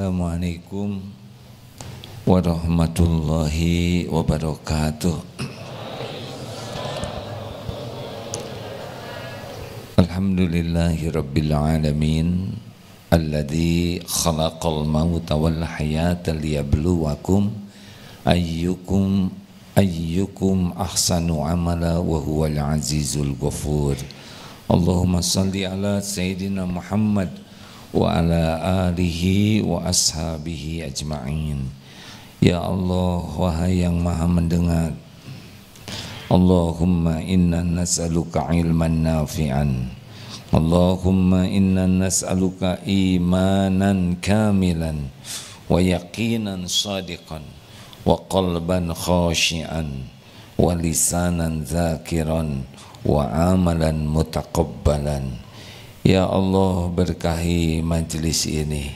Assalamualaikum warahmatullahi wabarakatuh. Alhamdulillahi rabbil alamin alladzi khalaqal mauta wal hayata liyabluwakum ayyukum ahsanu amala wa huwal azizul ghafur. Allahumma salli ala sayyidina Muhammad wa ala alihi wa ashabihi ajma'in. Ya Allah, wahai yang maha mendengar, Allahumma inna nas'aluka ilman nafi'an, Allahumma inna nas'aluka imanan kamilan wa yaqinan sadiqan wa qalban khashi'an wa lisanan zakiran wa amalan mutaqabbalan. Ya Allah, berkahi majelis ini,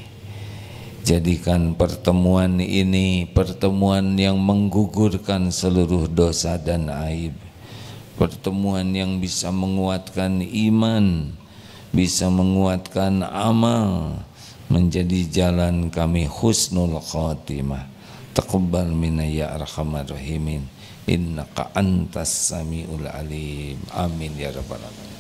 jadikan pertemuan ini pertemuan yang menggugurkan seluruh dosa dan aib, pertemuan yang bisa menguatkan iman, bisa menguatkan amal, menjadi jalan kami husnul khatimah. Taqabbal minna ya arhamar rahimin, innaka antas samiul alim. Amin ya rabbal alamin.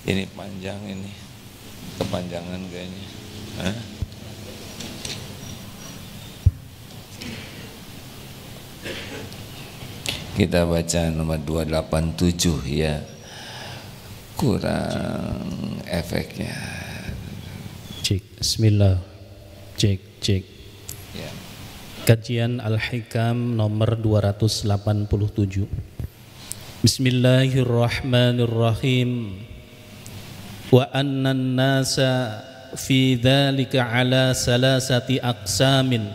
Ini panjang, ini kepanjangan kayaknya. Hah? Kita baca nomor 287 ya. Kurang efeknya. Cek, bismillah. Cek. Ya. Kajian Al-Hikam nomor 287. Bismillahirrahmanirrahim. Wa annan nasa fi dhalika ala salasati aqsamin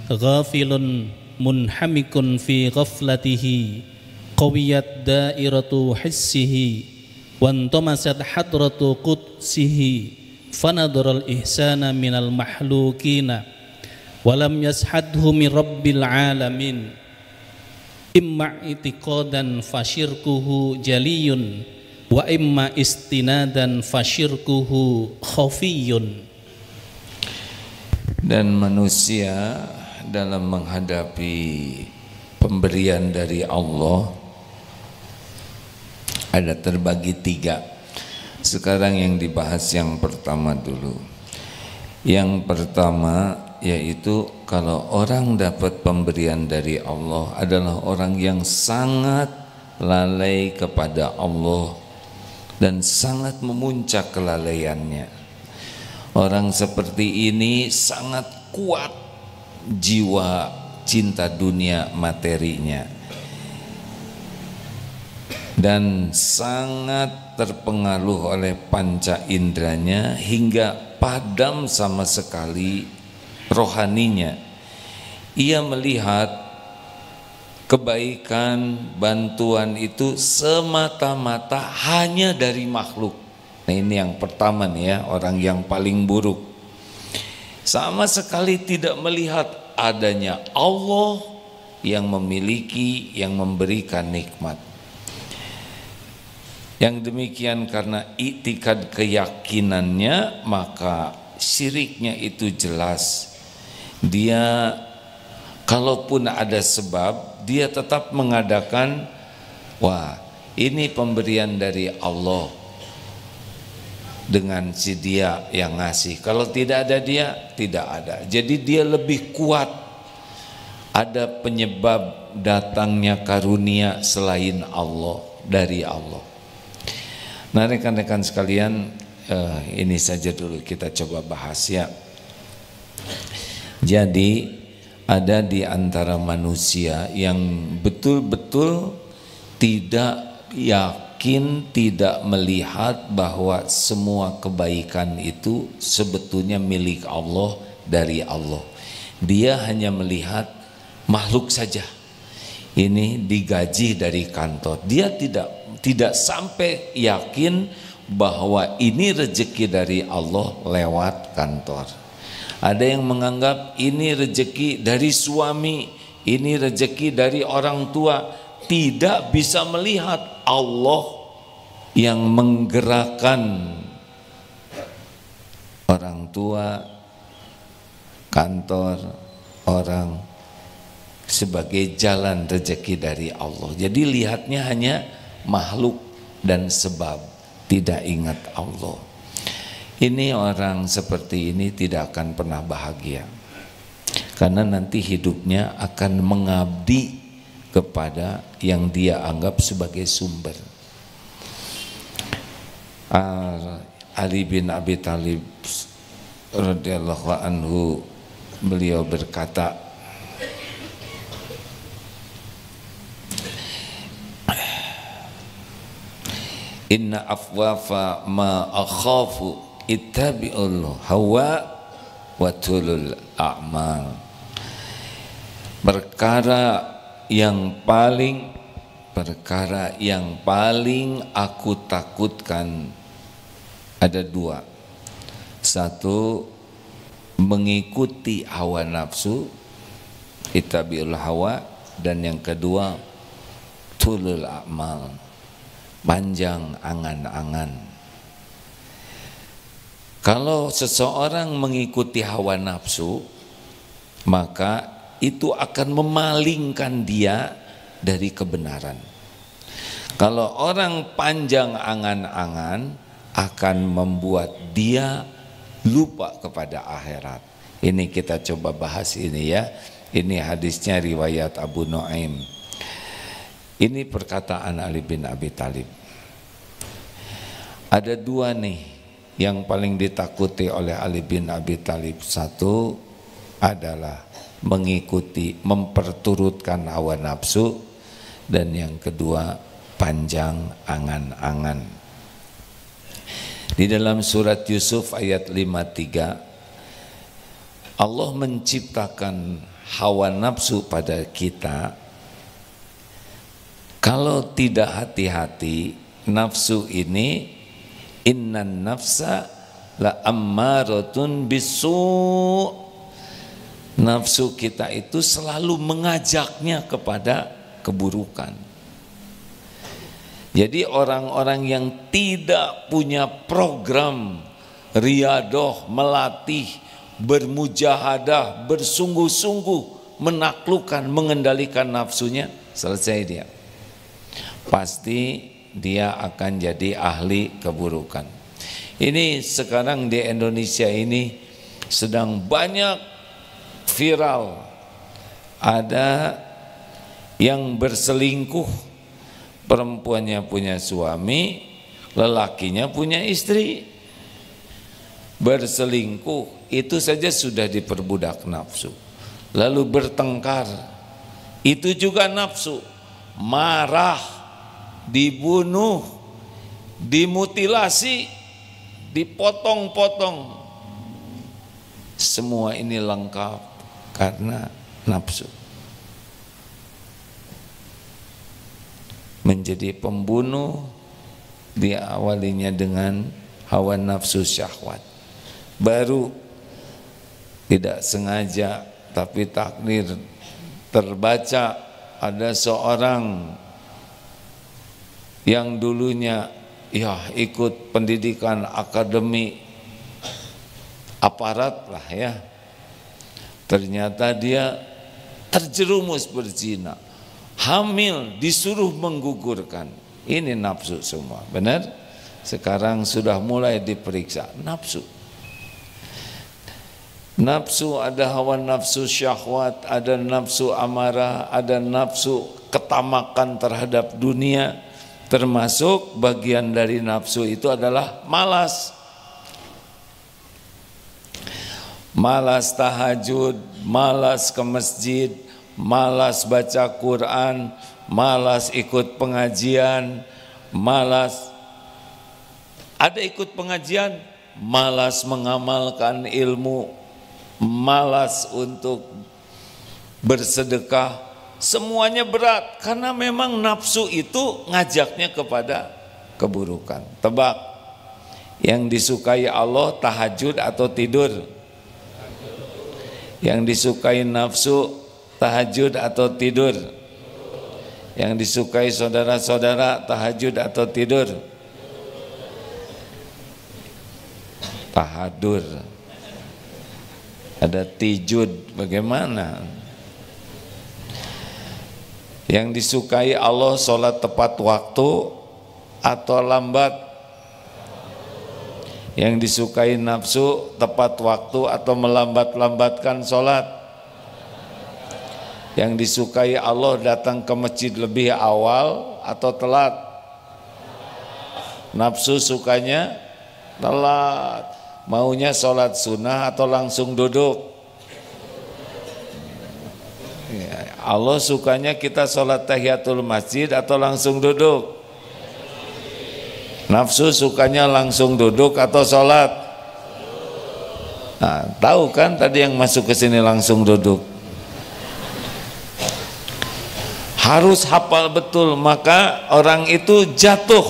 ghafilun munhamikun fi ghaflatihi qawiyat dairatu hissihi wantamasat hadratu qudsihi fanadaral ihsana minal mahlukina walam yashadhu min rabbil alamin imma itiqadan fashirkuhu jaliyun wa imma istinadan fasyirkuhu khafiyun. Dan manusia dalam menghadapi pemberian dari Allah ada terbagi tiga. Sekarang yang dibahas yang pertama dulu. Yang pertama yaitu kalau orang dapat pemberian dari Allah adalah orang yang sangat lalai kepada Allah dan sangat memuncak kelalaiannya. Orang seperti ini sangat kuat jiwa cinta dunia materinya dan sangat terpengaruh oleh panca inderanya hingga padam sama sekali rohaninya. Ia melihat kebaikan, bantuan itu semata-mata hanya dari makhluk. Nah, ini yang pertama nih ya, orang yang paling buruk. Sama sekali tidak melihat adanya Allah yang memiliki, yang memberikan nikmat. Yang demikian karena iktikad keyakinannya, maka syiriknya itu jelas. Dia kalaupun ada sebab, dia tetap mengadakan, wah ini pemberian dari Allah dengan si dia yang ngasih. Kalau tidak ada dia, tidak ada. Jadi dia lebih kuat. Ada penyebab datangnya karunia selain Allah, dari Allah. Nah rekan-rekan sekalian, ini saja dulu kita coba bahas ya. Jadi ada di antara manusia yang betul-betul tidak yakin, tidak melihat bahwa semua kebaikan itu sebetulnya milik Allah, dari Allah. Dia hanya melihat makhluk saja. Ini digaji dari kantor. Dia tidak sampai yakin bahwa ini rezeki dari Allah lewat kantor. Ada yang menganggap ini rezeki dari suami, ini rezeki dari orang tua. Tidak bisa melihat Allah yang menggerakkan orang tua, kantor, orang sebagai jalan rezeki dari Allah. Jadi lihatnya hanya makhluk dan sebab, tidak ingat Allah. Ini orang seperti ini tidak akan pernah bahagia, karena nanti hidupnya akan mengabdi kepada yang dia anggap sebagai sumber. Ali bin Abi Thalib radhiyallahu anhu, beliau berkata, inna afwafa ma akhafu ittabi'ul hawa wa tulul a'mal. Perkara yang paling aku takutkan ada dua. Satu, mengikuti hawa nafsu, ittabi'ul hawa, dan yang kedua tulul a'mal, panjang angan-angan. Kalau seseorang mengikuti hawa nafsu, maka itu akan memalingkan dia dari kebenaran. Kalau orang panjang angan-angan, akan membuat dia lupa kepada akhirat. Ini kita coba bahas ini ya. Ini hadisnya riwayat Abu Nuaim. Ini perkataan Ali bin Abi Thalib. Ada dua nih yang paling ditakuti oleh Ali bin Abi Thalib. Satu adalah mengikuti, memperturutkan hawa nafsu, dan yang kedua panjang angan-angan. Di dalam surat Yusuf ayat 53, Allah menciptakan hawa nafsu pada kita. Kalau tidak hati-hati, nafsu ini, innan nafsa la ammaratun bisu', nafsu kita itu selalu mengajaknya kepada keburukan. Jadi orang-orang yang tidak punya program riyadoh, melatih, bermujahadah, bersungguh-sungguh menaklukkan, mengendalikan nafsunya, selesai dia. Pasti dia akan jadi ahli keburukan. Ini sekarang di Indonesia ini sedang banyak viral. Ada yang berselingkuh, perempuannya punya suami, lelakinya punya istri. Berselingkuh itu saja sudah diperbudak nafsu. Lalu bertengkar, itu juga nafsu. Marah, dibunuh, dimutilasi, dipotong-potong. Semua ini lengkap karena nafsu. Menjadi pembunuh diawalinya dengan hawa nafsu syahwat. Baru tidak sengaja tapi takdir terbaca ada seorang yang dulunya ya ikut pendidikan akademi aparat lah ya, ternyata dia terjerumus berzina, hamil, disuruh menggugurkan. Ini nafsu semua, benar? Sekarang sudah mulai diperiksa nafsu. Nafsu ada hawa nafsu syahwat, ada nafsu amarah, ada nafsu ketamakan terhadap dunia. Termasuk bagian dari nafsu itu adalah malas. Malas tahajud, malas ke masjid, malas baca Quran, malas ikut pengajian, malas ada ikut pengajian, malas mengamalkan ilmu, malas untuk bersedekah. Semuanya berat karena memang nafsu itu ngajaknya kepada keburukan. Tebak, yang disukai Allah tahajud atau tidur? Yang disukai nafsu tahajud atau tidur? Yang disukai saudara-saudara tahajud atau tidur? tahadur, ada tijud, bagaimana? Yang disukai Allah sholat tepat waktu atau lambat? Yang disukai nafsu tepat waktu atau melambat-lambatkan sholat? Yang disukai Allah datang ke masjid lebih awal atau telat? Nafsu sukanya telat, maunya sholat sunnah atau langsung duduk? Allah sukanya kita sholat tahiyatul masjid atau langsung duduk? Nafsu sukanya langsung duduk atau sholat? Nah, tahu kan tadi yang masuk ke sini langsung duduk. Harus hafal betul, maka orang itu jatuh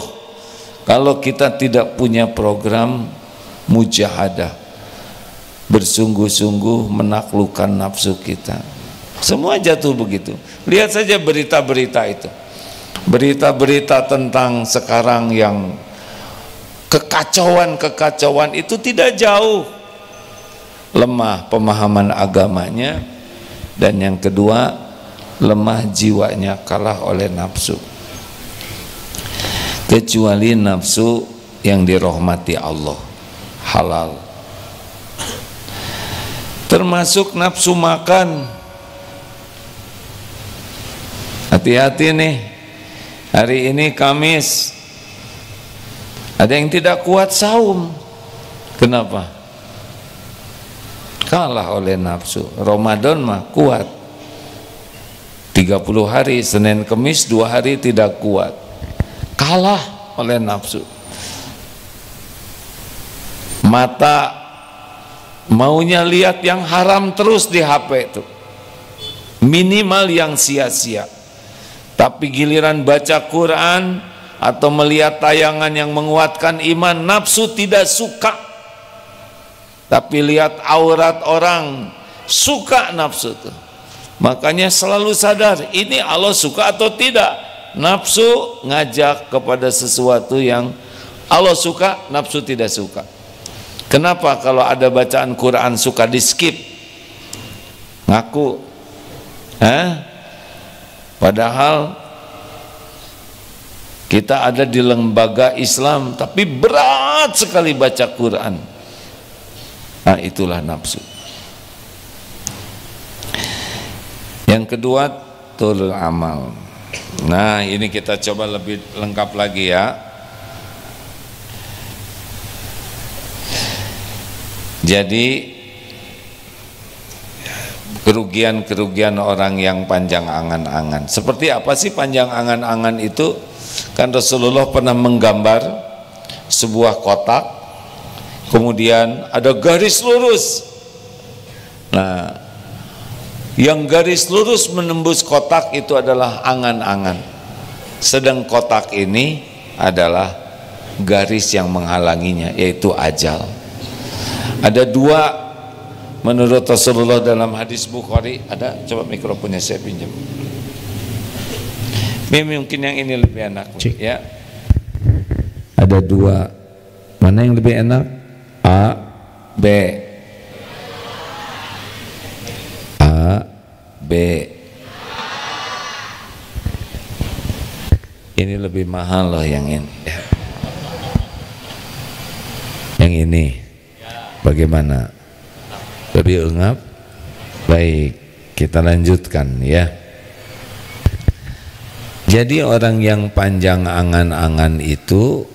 kalau kita tidak punya program mujahadah, bersungguh-sungguh menaklukkan nafsu kita. Semua jatuh begitu. Lihat saja berita-berita itu, berita-berita tentang sekarang yang kekacauan itu tidak jauh. Lemah pemahaman agamanya, dan yang kedua lemah jiwanya, kalah oleh nafsu. Kecuali nafsu yang dirahmati Allah, halal, termasuk nafsu makan. Hati-hati nih, hari ini Kamis ada yang tidak kuat saum. Kenapa? Kalah oleh nafsu. Ramadan mah kuat 30 hari, Senin Kamis 2 hari tidak kuat, kalah oleh nafsu. Mata maunya lihat yang haram terus di HP itu, minimal yang sia-sia. Tapi giliran baca Quran atau melihat tayangan yang menguatkan iman, nafsu tidak suka. Tapi lihat aurat orang, suka nafsu itu. Makanya selalu sadar, ini Allah suka atau tidak. Nafsu ngajak kepada sesuatu yang Allah suka, nafsu tidak suka. Kenapa kalau ada bacaan Quran suka di skip? Ngaku. Padahal kita ada di lembaga Islam, tapi berat sekali baca Quran. Nah, itulah nafsu. Yang kedua, tulul amal. Nah, ini kita coba lebih lengkap lagi ya. Jadi kerugian-kerugian orang yang panjang angan-angan. Seperti apa sih panjang angan-angan itu? Kan Rasulullah pernah menggambar sebuah kotak, kemudian ada garis lurus. Nah, yang garis lurus menembus kotak itu adalah angan-angan. Sedang kotak ini adalah garis yang menghalanginya, yaitu ajal. Ada dua menurut Rasulullah dalam hadis Bukhari. Ada, coba mikrofonnya saya pinjam. Mungkin yang ini lebih enak ya. Ada dua, mana yang lebih enak? A, B. A, B. Ini lebih mahal loh yang ini. Yang ini bagaimana? Lebih engap? Baik, kita lanjutkan ya. Jadi orang yang panjang angan-angan itu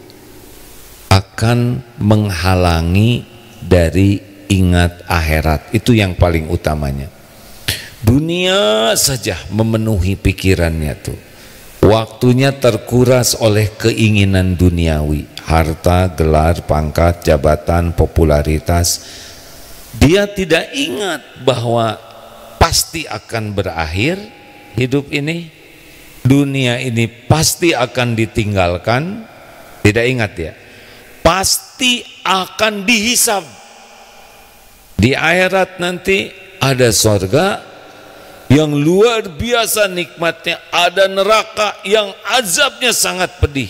akan menghalangi dari ingat akhirat. Itu yang paling utamanya. Dunia saja memenuhi pikirannya tuh. Waktunya terkuras oleh keinginan duniawi, harta, gelar, pangkat, jabatan, popularitas. Dia tidak ingat bahwa pasti akan berakhir hidup ini, dunia ini pasti akan ditinggalkan. Tidak ingat ya, pasti akan dihisab. Di akhirat nanti ada surga yang luar biasa nikmatnya, ada neraka yang azabnya sangat pedih.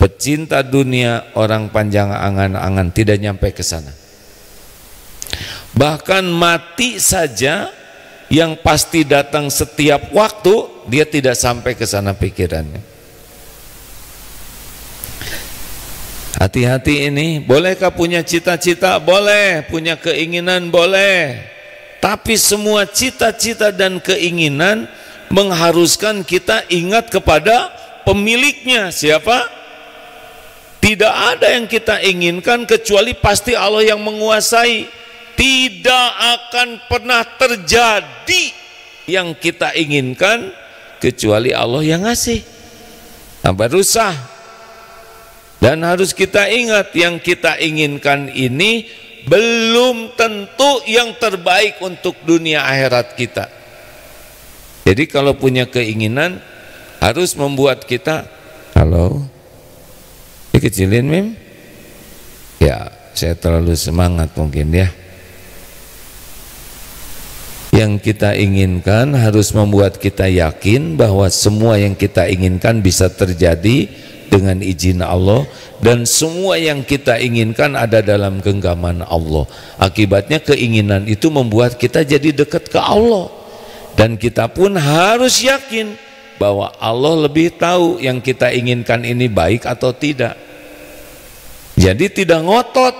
Pecinta dunia, orang panjang angan-angan tidak nyampe ke sana. Bahkan mati saja yang pasti datang setiap waktu, dia tidak sampai ke sana pikirannya. Hati-hati ini. Bolehkah punya cita-cita? Boleh. Punya keinginan? Boleh. Tapi semua cita-cita dan keinginan mengharuskan kita ingat kepada pemiliknya. Siapa? Tidak ada yang kita inginkan kecuali pasti Allah yang menguasai. Tidak akan pernah terjadi yang kita inginkan kecuali Allah yang ngasih. Nah, baru sah. Dan harus kita ingat, yang kita inginkan ini belum tentu yang terbaik untuk dunia akhirat kita. Jadi kalau punya keinginan harus membuat kita, halo, dikecilin Mim? Ya, saya terlalu semangat mungkin ya. Yang kita inginkan harus membuat kita yakin bahwa semua yang kita inginkan bisa terjadi dengan izin Allah, dan semua yang kita inginkan ada dalam genggaman Allah. Akibatnya keinginan itu membuat kita jadi dekat ke Allah, dan kita pun harus yakin bahwa Allah lebih tahu yang kita inginkan ini baik atau tidak. Jadi tidak ngotot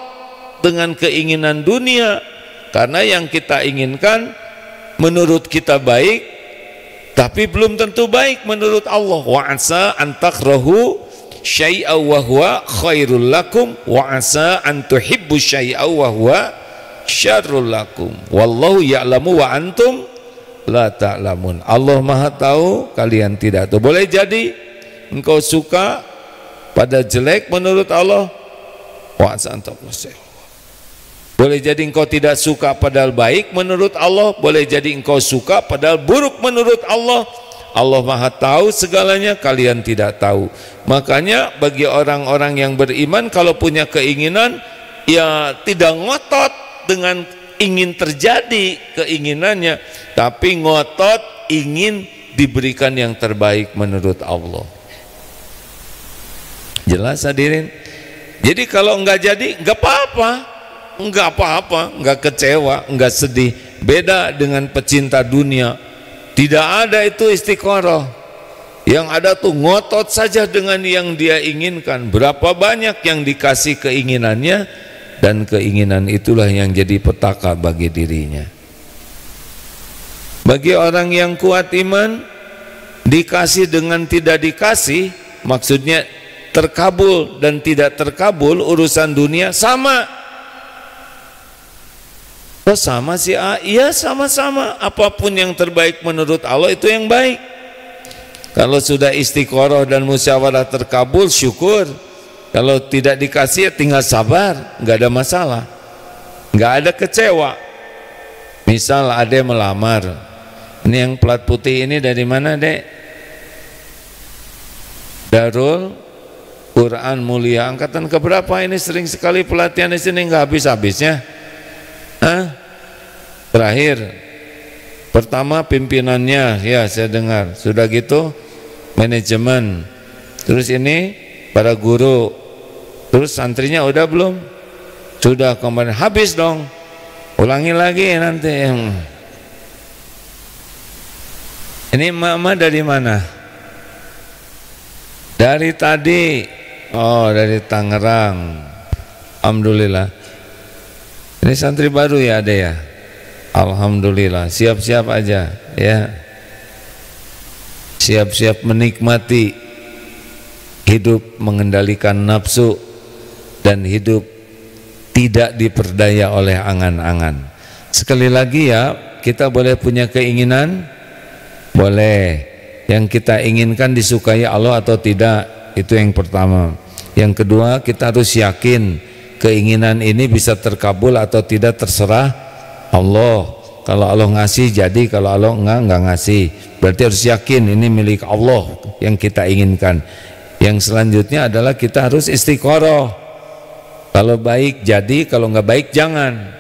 dengan keinginan dunia, karena yang kita inginkan menurut kita baik, tapi belum tentu baik menurut Allah. Wa asa an takrahu syai'a wa huwa khairul lakum wa asa an tuhibbu syai'a wa huwa syarrul lakum. Wallahu ya'lamu wa antum la ta'lamun. Allah Maha tahu, kalian tidak tahu. Boleh jadi engkau suka pada jelek menurut Allah, wa asa an takrahu syai'a. Boleh jadi engkau tidak suka padahal baik menurut Allah, boleh jadi engkau suka padahal buruk menurut Allah. Allah Maha tahu segalanya, kalian tidak tahu. Makanya bagi orang-orang yang beriman, kalau punya keinginan, ya tidak ngotot dengan ingin terjadi keinginannya, tapi ngotot ingin diberikan yang terbaik menurut Allah. Jelas hadirin? Jadi kalau enggak jadi, enggak apa-apa. Enggak apa-apa, enggak kecewa, enggak sedih. Beda dengan pecinta dunia, tidak ada itu istiqoroh. Yang ada tuh ngotot saja dengan yang dia inginkan. Berapa banyak yang dikasih keinginannya, dan keinginan itulah yang jadi petaka bagi dirinya. Bagi orang yang kuat iman, dikasih dengan tidak dikasih, maksudnya terkabul dan tidak terkabul urusan dunia sama. Oh sama si A, iya sama-sama. Apapun yang terbaik menurut Allah itu yang baik. Kalau sudah istiqoroh dan musyawarah terkabul, syukur. Kalau tidak dikasih ya tinggal sabar, nggak ada masalah, nggak ada kecewa. Misal ada yang melamar, ini yang plat putih ini dari mana dek? Darul Quran Mulia angkatan keberapa ini? Sering sekali pelatihan di sini nggak habis-habisnya. Terakhir pertama pimpinannya, ya saya dengar. Sudah gitu manajemen, terus ini para guru, terus santrinya udah belum? Sudah, kemarin habis dong, ulangi lagi nanti. Ini mama dari mana? Dari tadi. Oh dari Tangerang. Alhamdulillah. Ini santri baru ya ada ya. Alhamdulillah, siap-siap aja ya. Siap-siap menikmati hidup mengendalikan nafsu dan hidup tidak diperdaya oleh angan-angan. Sekali lagi ya, kita boleh punya keinginan, boleh. Yang kita inginkan disukai Allah atau tidak, itu yang pertama. Yang kedua, kita harus yakin keinginan ini bisa terkabul atau tidak terserah Allah. Kalau Allah ngasih jadi, kalau Allah enggak ngasih. Berarti harus yakin ini milik Allah yang kita inginkan. Yang selanjutnya adalah kita harus istiqoroh. Kalau baik jadi, kalau enggak baik jangan.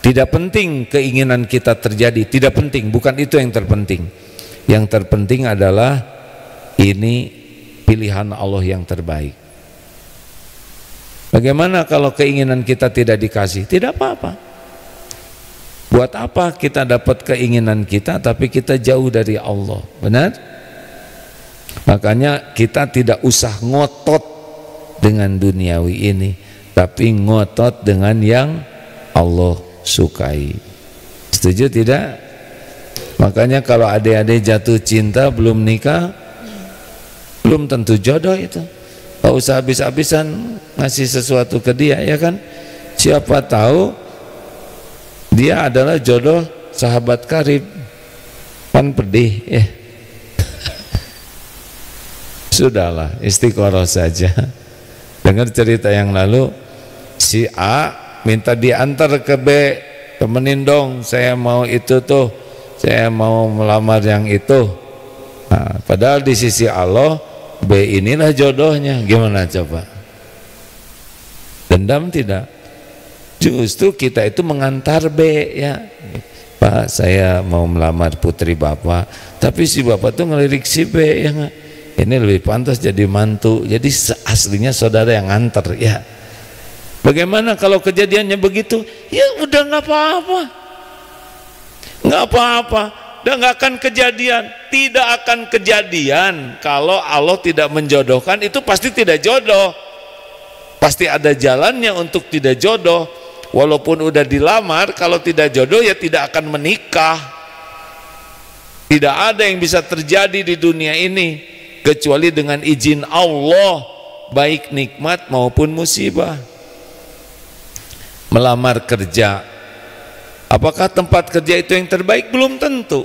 Tidak penting keinginan kita terjadi, tidak penting, bukan itu yang terpenting. Yang terpenting adalah ini pilihan Allah yang terbaik. Bagaimana kalau keinginan kita tidak dikasih? Tidak apa-apa. Buat apa kita dapat keinginan kita tapi kita jauh dari Allah? Benar? Makanya kita tidak usah ngotot dengan duniawi ini, tapi ngotot dengan yang Allah sukai. Setuju tidak? Makanya kalau adik-adik jatuh cinta belum nikah, belum tentu jodoh itu. Gak usah habis-habisan ngasih sesuatu ke dia, ya kan? Siapa tahu dia adalah jodoh sahabat karib, kan pedih ya. Sudahlah, istiqoroh saja. Dengar cerita yang lalu, si A minta diantar ke B, temenin dong, saya mau itu tuh, saya mau melamar yang itu. Nah, padahal di sisi Allah B inilah jodohnya. Gimana coba? Dendam tidak? Justru kita itu mengantar B, ya Pak, saya mau melamar putri Bapak, tapi si Bapak tuh ngelirik si B, ya nggak? Ini lebih pantas jadi mantu. Jadi aslinya saudara yang nganter, ya. Bagaimana kalau kejadiannya begitu? Ya udah nggak apa-apa, nggak apa-apa, udah nggak akan kejadian. Tidak akan kejadian kalau Allah tidak menjodohkan, itu pasti tidak jodoh. Pasti ada jalannya untuk tidak jodoh. Walaupun udah dilamar, kalau tidak jodoh ya tidak akan menikah. Tidak ada yang bisa terjadi di dunia ini kecuali dengan izin Allah, baik nikmat maupun musibah. Melamar kerja, apakah tempat kerja itu yang terbaik? Belum tentu.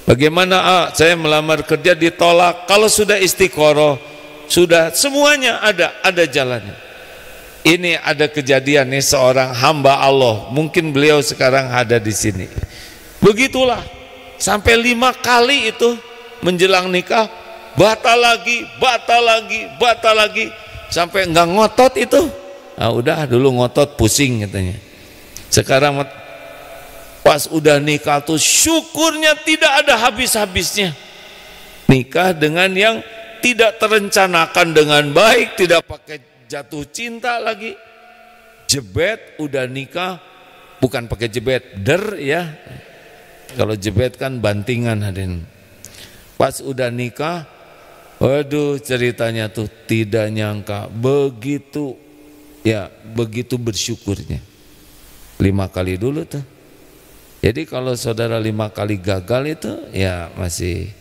Bagaimana saya melamar kerja ditolak? Kalau sudah istiqoroh, sudah semuanya ada jalannya. Ini ada kejadian nih, seorang hamba Allah, mungkin beliau sekarang ada di sini. Begitulah sampai 5 kali itu menjelang nikah, batal lagi, sampai enggak ngotot itu. Nah, udah dulu ngotot pusing katanya. Sekarang pas udah nikah tuh syukurnya tidak ada habis-habisnya. Nikah dengan yang tidak terencanakan dengan baik, tidak pakai jatuh cinta lagi, jebet, udah nikah, bukan pakai jebet, ya. Kalau jebet kan bantingan, hadirin. Pas udah nikah, waduh ceritanya tuh tidak nyangka begitu, ya begitu bersyukurnya. 5 kali dulu tuh. Jadi kalau saudara 5 kali gagal itu, ya masih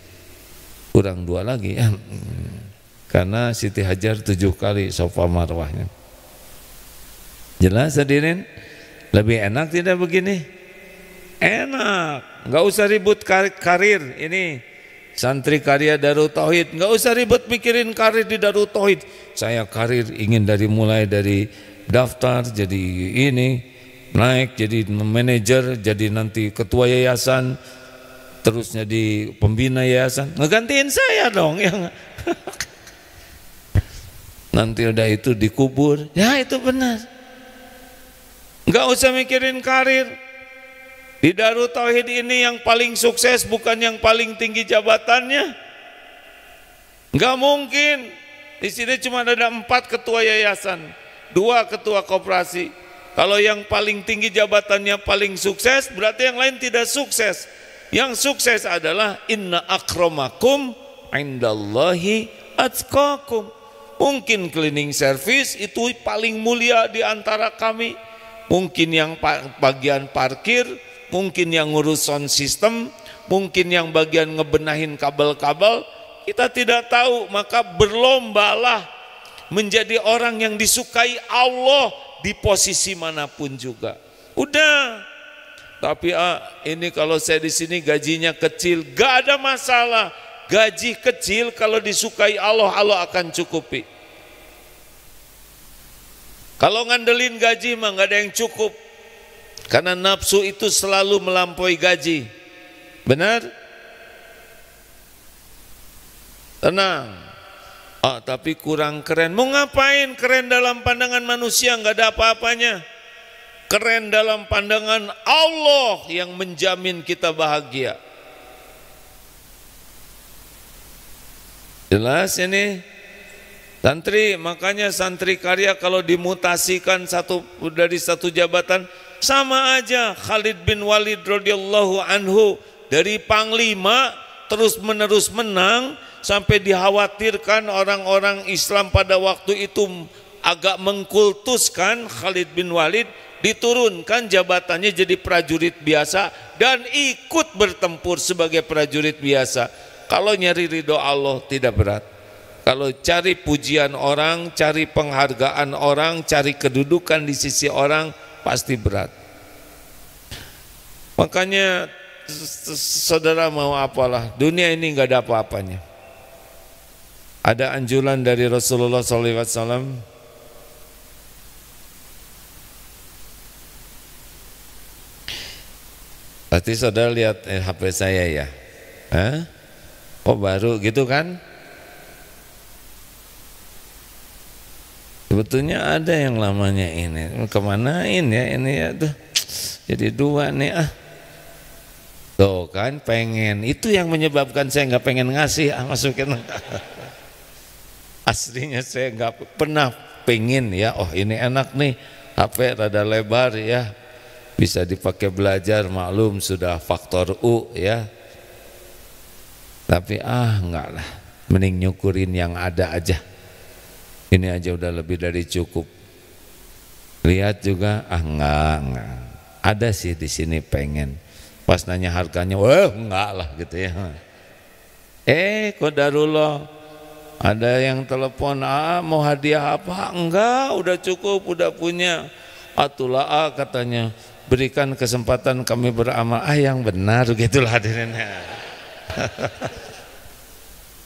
kurang 2 lagi ya. Karena Siti Hajar 7 kali sofa marwahnya. Jelas hadirin? Lebih enak tidak begini? Enak, nggak usah ribut karir. Ini santri karya Darut Tauhid, nggak usah ribut mikirin karir di Darut Tauhid. Saya karir ingin mulai dari daftar, jadi ini naik jadi manajer, jadi nanti ketua yayasan, terusnya di pembina yayasan. Ngegantiin saya dong ya. Nanti udah itu dikubur, ya itu benar. Nggak usah mikirin karir. Di Darut Tauhid ini yang paling sukses bukan yang paling tinggi jabatannya. Nggak mungkin. Di sini cuma ada 4 ketua yayasan, 2 ketua koperasi. Kalau yang paling tinggi jabatannya paling sukses, berarti yang lain tidak sukses. Yang sukses adalah inna akramakum indallahi atqakum. Mungkin cleaning service itu paling mulia di antara kami. Mungkin yang bagian parkir, mungkin yang ngurus sound system, mungkin yang bagian ngebenahin kabel-kabel. Kita tidak tahu, maka berlombalah menjadi orang yang disukai Allah di posisi manapun juga. Udah. Tapi ini kalau saya di sini gajinya kecil, gak ada masalah. Gaji kecil kalau disukai Allah, Allah akan cukupi. Kalau ngandelin gaji mah gak ada yang cukup. Karena nafsu itu selalu melampaui gaji. Benar? Tenang. Tapi kurang keren. Mau ngapain keren dalam pandangan manusia? Gak ada apa-apanya. Keren dalam pandangan Allah yang menjamin kita bahagia. Jelas ini santri, makanya santri karya kalau dimutasikan dari satu jabatan Sama aja Khalid bin Walid radhiyallahu anhu dari panglima terus menerus menang sampai dikhawatirkan orang-orang Islam pada waktu itu agak mengkultuskan Khalid bin Walid, diturunkan jabatannya jadi prajurit biasa dan ikut bertempur sebagai prajurit biasa. Kalau nyari ridho Allah tidak berat. Kalau cari pujian orang, cari penghargaan orang, cari kedudukan di sisi orang pasti berat. Makanya saudara mau apalah, dunia ini nggak ada apa-apanya. Ada anjuran dari Rasulullah SAW. Pasti saudara lihat HP saya ya. Oh baru gitu kan? Sebetulnya ada yang lamanya ini. Kemanain ya ini ya tuh. Jadi dua nih Tuh kan pengen. Itu yang menyebabkan saya nggak pengen ngasih masukin. Aslinya saya nggak pernah pengen ya. Oh ini enak nih. HP rada lebar ya. Bisa dipakai belajar, maklum sudah faktor U ya. Tapi enggak lah, mending nyukurin yang ada aja. Ini aja udah lebih dari cukup. Lihat juga enggak. Ada sih di sini pengen. Pas nanya harganya, wah enggak lah gitu ya. Qadarullah, ada yang telepon, mau hadiah apa? Enggak, udah cukup, udah punya. Atulah katanya, berikan kesempatan kami beramal. Yang benar gitulah hadirinnya.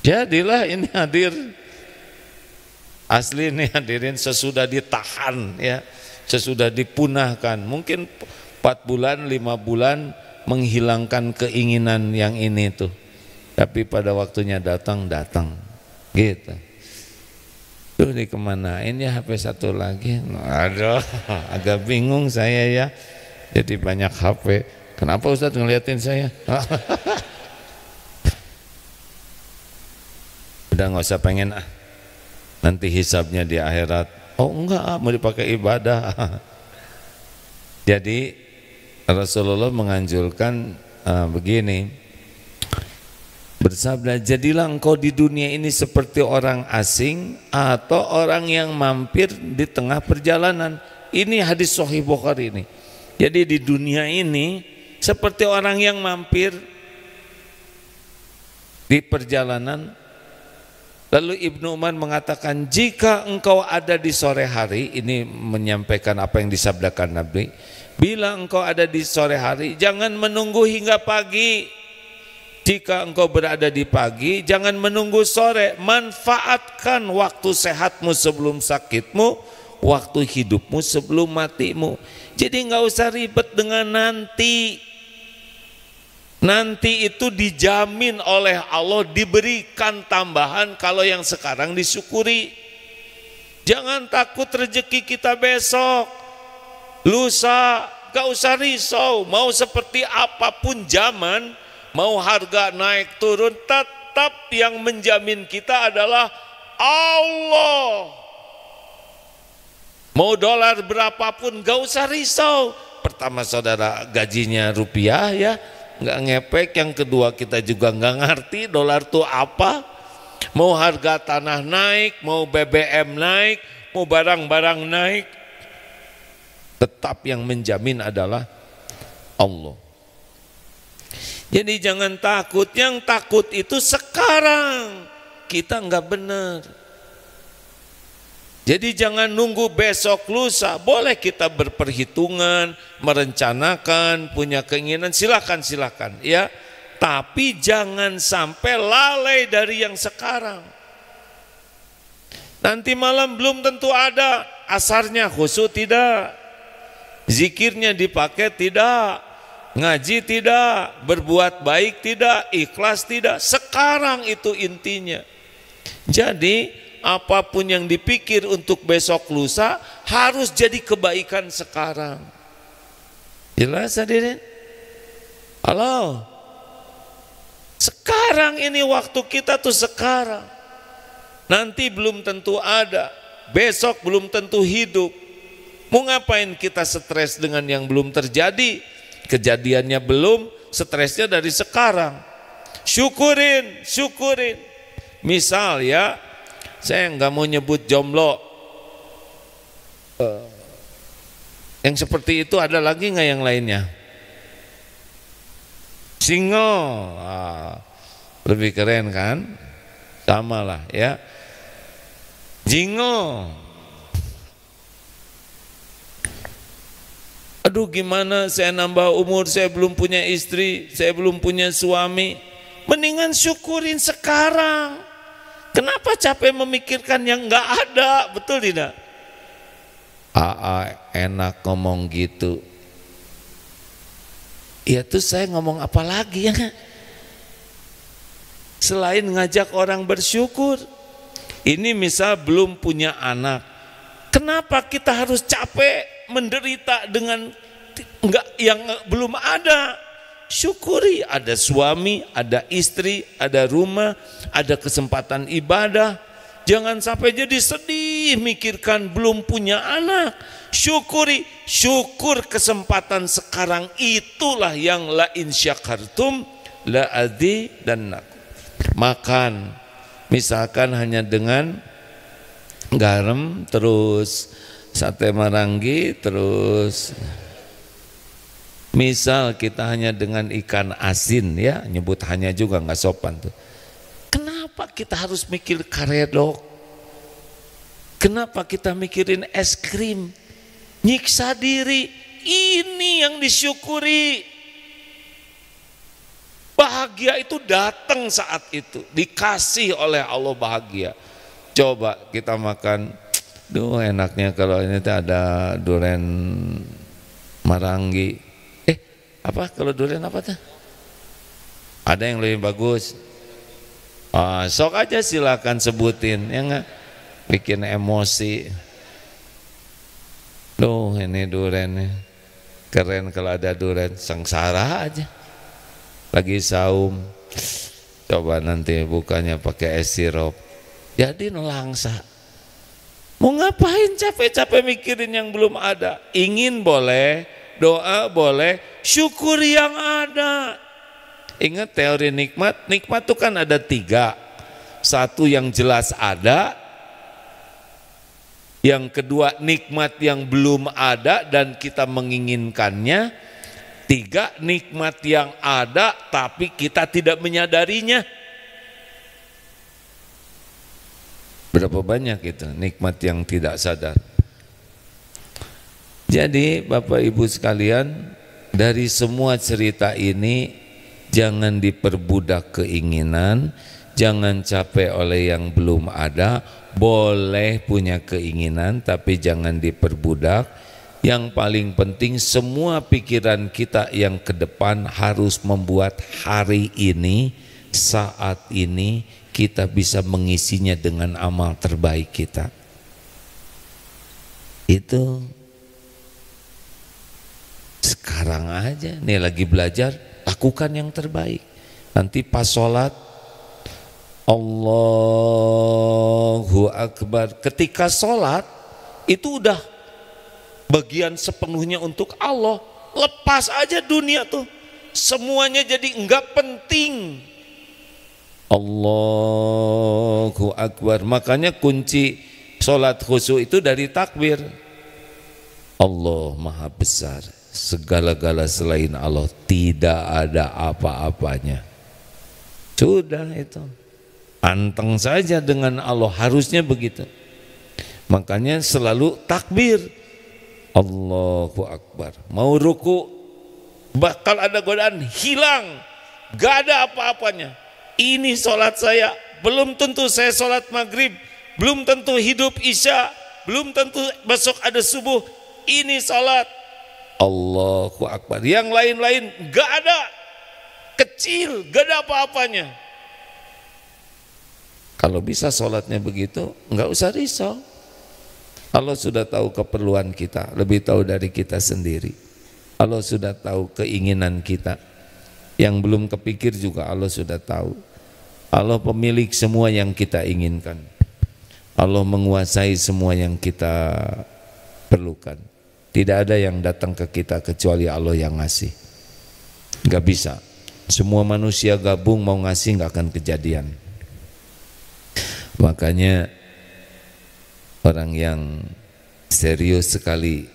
Jadilah ini hadir. Asli ini hadirin sesudah ditahan ya, sesudah dipunahkan. Mungkin 4 bulan, 5 bulan menghilangkan keinginan yang ini tuh. Tapi pada waktunya datang gitu. Tuh dikemanain ya HP satu lagi. Aduh, agak bingung saya ya. Jadi banyak HP. Kenapa Ustadz ngeliatin saya? Udah nggak usah pengen nanti hisabnya di akhirat. Oh enggak, mau dipakai ibadah. Jadi Rasulullah menganjurkan begini, bersabda, jadilah engkau di dunia ini seperti orang asing atau orang yang mampir di tengah perjalanan. Ini hadis Sahih Bukhari ini. Jadi di dunia ini seperti orang yang mampir di perjalanan. Lalu Ibnu Umar mengatakan, jika engkau ada di sore hari, ini menyampaikan apa yang disabdakan Nabi, bila engkau ada di sore hari, jangan menunggu hingga pagi. Jika engkau berada di pagi, jangan menunggu sore. Manfaatkan waktu sehatmu sebelum sakitmu, waktu hidupmu sebelum matimu. Jadi nggak usah ribet dengan nanti. Nanti itu dijamin oleh Allah diberikan tambahan kalau yang sekarang disyukuri. Jangan takut rezeki kita besok, lusa, gak usah risau. Mau seperti apapun zaman, mau harga naik turun, tetap yang menjamin kita adalah Allah. Mau dolar berapapun gak usah risau. Pertama saudara gajinya rupiah ya, nggak ngepek. Yang kedua kita juga nggak ngerti dolar itu apa. Mau harga tanah naik, mau BBM naik, mau barang-barang naik, tetap yang menjamin adalah Allah. Jadi jangan takut. Yang takut itu sekarang kita nggak benar. Jadi jangan nunggu besok lusa. Boleh kita berperhitungan, merencanakan, punya keinginan, silakan ya. Tapi jangan sampai lalai dari yang sekarang. Nanti malam belum tentu ada, asarnya khusyuk tidak, zikirnya dipakai tidak, ngaji tidak, berbuat baik tidak, ikhlas tidak. Sekarang itu intinya. Jadi apapun yang dipikir untuk besok lusa harus jadi kebaikan sekarang. Jelas hadirin? Halo. Sekarang ini waktu kita tuh sekarang. Nanti belum tentu ada, besok belum tentu hidup. Mau ngapain kita stres dengan yang belum terjadi? Kejadiannya belum, stresnya dari sekarang. Syukurin, syukurin. Misal ya, saya nggak mau nyebut jomblo. Yang seperti itu ada lagi nggak yang lainnya? Single, lebih keren kan? Sama lah ya. Jingle. Aduh gimana saya nambah umur, saya belum punya istri, saya belum punya suami. Mendingan syukurin sekarang. Kenapa capek memikirkan yang nggak ada, betul tidak? Enak ngomong gitu. Ya tuh saya ngomong apa lagi ya? Selain ngajak orang bersyukur. Ini misal belum punya anak. Kenapa kita harus capek menderita dengan yang belum ada? Syukuri, ada suami, ada istri, ada rumah, ada kesempatan ibadah. Jangan sampai jadi sedih mikirkan belum punya anak. Syukuri, syukur kesempatan sekarang itulah yang la in syakartum la azidannakum. Makan misalkan hanya dengan garam terus sate marangi terus, misal kita hanya dengan ikan asin ya, nyebut hanya juga nggak sopan tuh. Kenapa kita harus mikir karedok? Kenapa kita mikirin es krim? Nyiksa diri, ini yang disyukuri. Bahagia itu datang saat itu, dikasih oleh Allah bahagia. Coba kita makan, duh enaknya kalau ini ada durian marangi. Apa kalau durian apa tuh? Ada yang lebih bagus. Sok aja silakan sebutin, ya enggak? Bikin emosi. Duh ini duriannya keren, kalau ada durian, sengsara aja. Lagi saum, coba nanti bukanya pakai es sirup, jadi nelangsa. Mau ngapain capek-capek mikirin yang belum ada? Ingin boleh, doa boleh, syukur yang ada. Ingat teori nikmat, nikmat itu kan ada 3. Satu yang jelas ada, yang kedua nikmat yang belum ada dan kita menginginkannya. 3, nikmat yang ada tapi kita tidak menyadarinya. Berapa banyak itu nikmat yang tidak sadar. Jadi Bapak Ibu sekalian, dari semua cerita ini jangan diperbudak keinginan, jangan capek oleh yang belum ada. Boleh punya keinginan tapi jangan diperbudak. Yang paling penting semua pikiran kita yang ke depan harus membuat hari ini, saat ini kita bisa mengisinya dengan amal terbaik kita. Itu sekarang aja nih lagi belajar, lakukan yang terbaik. Nanti pas sholat Allahu Akbar, ketika sholat itu udah bagian sepenuhnya untuk Allah. Lepas aja dunia tuh, semuanya jadi enggak penting. Allahu Akbar. Makanya kunci sholat khusyuk itu dari takbir. Allah maha besar, segala-gala selain Allah tidak ada apa-apanya. Sudah itu, anteng saja dengan Allah, harusnya begitu. Makanya selalu takbir Allahu Akbar. Mau ruku bakal ada godaan, hilang, gak ada apa-apanya. Ini sholat saya, belum tentu saya sholat maghrib, belum tentu hidup isya, belum tentu besok ada subuh. Ini sholat Allahu Akbar. Yang lain-lain gak ada, kecil, gak ada apa-apanya. Kalau bisa sholatnya begitu, nggak usah risau. Allah sudah tahu keperluan kita, lebih tahu dari kita sendiri. Allah sudah tahu keinginan kita, yang belum kepikir juga Allah sudah tahu. Allah pemilik semua yang kita inginkan. Allah menguasai semua yang kita perlukan. Tidak ada yang datang ke kita kecuali Allah yang ngasih. Gak bisa. Semua manusia gabung mau ngasih gak akan kejadian. Makanya orang yang serius sekali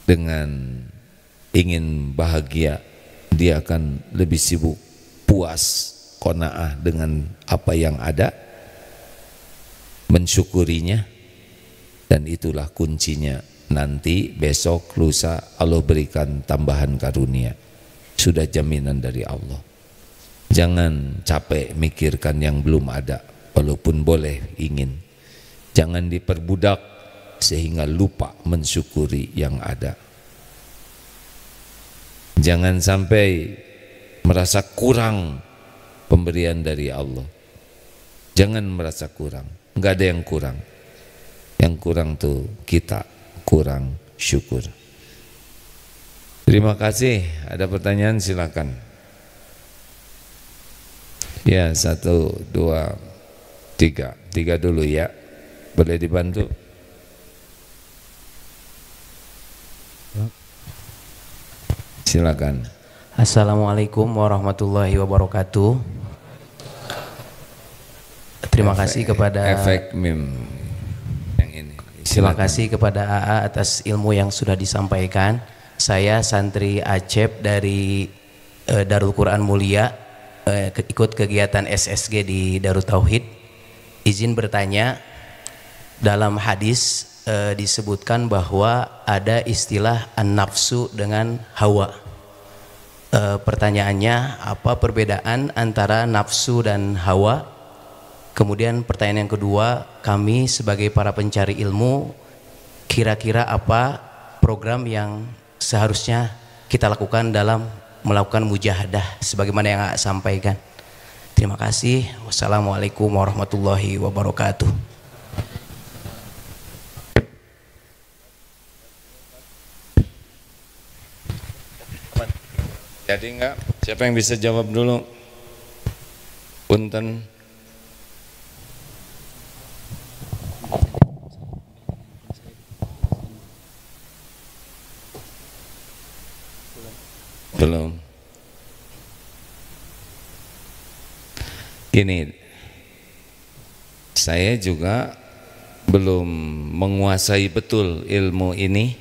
dengan ingin bahagia, dia akan lebih sibuk puas, qanaah dengan apa yang ada, mensyukurinya, dan itulah kuncinya. Nanti besok lusa Allah berikan tambahan karunia, sudah jaminan dari Allah. Jangan capek mikirkan yang belum ada, walaupun boleh ingin. Jangan diperbudak sehingga lupa mensyukuri yang ada. Jangan sampai merasa kurang pemberian dari Allah. Jangan merasa kurang, enggak ada yang kurang. Yang kurang tuh kita kurang syukur. Terima kasih. Ada pertanyaan silakan. Ya, 1, 2, 3. 3 dulu ya. Boleh dibantu? Silakan. Assalamualaikum warahmatullahi wabarakatuh. Terima kasih kepada efek mim yang ini. Terima kasih kepada AA atas ilmu yang sudah disampaikan. Saya santri Acep dari Darul Quran Mulia, ikut kegiatan SSG di Darut Tauhid. Izin bertanya, dalam hadis disebutkan bahwa ada istilah an-nafsu dengan hawa. Pertanyaannya, apa perbedaan antara nafsu dan hawa? Kemudian pertanyaan yang kedua, kami sebagai para pencari ilmu, kira-kira apa program yang seharusnya kita lakukan dalam melakukan mujahadah sebagaimana yang saya sampaikan. Terima kasih. Wassalamualaikum warahmatullahi wabarakatuh. Jadi enggak? Siapa yang bisa jawab dulu? Punten. Belum. Gini, saya juga belum menguasai betul ilmu ini,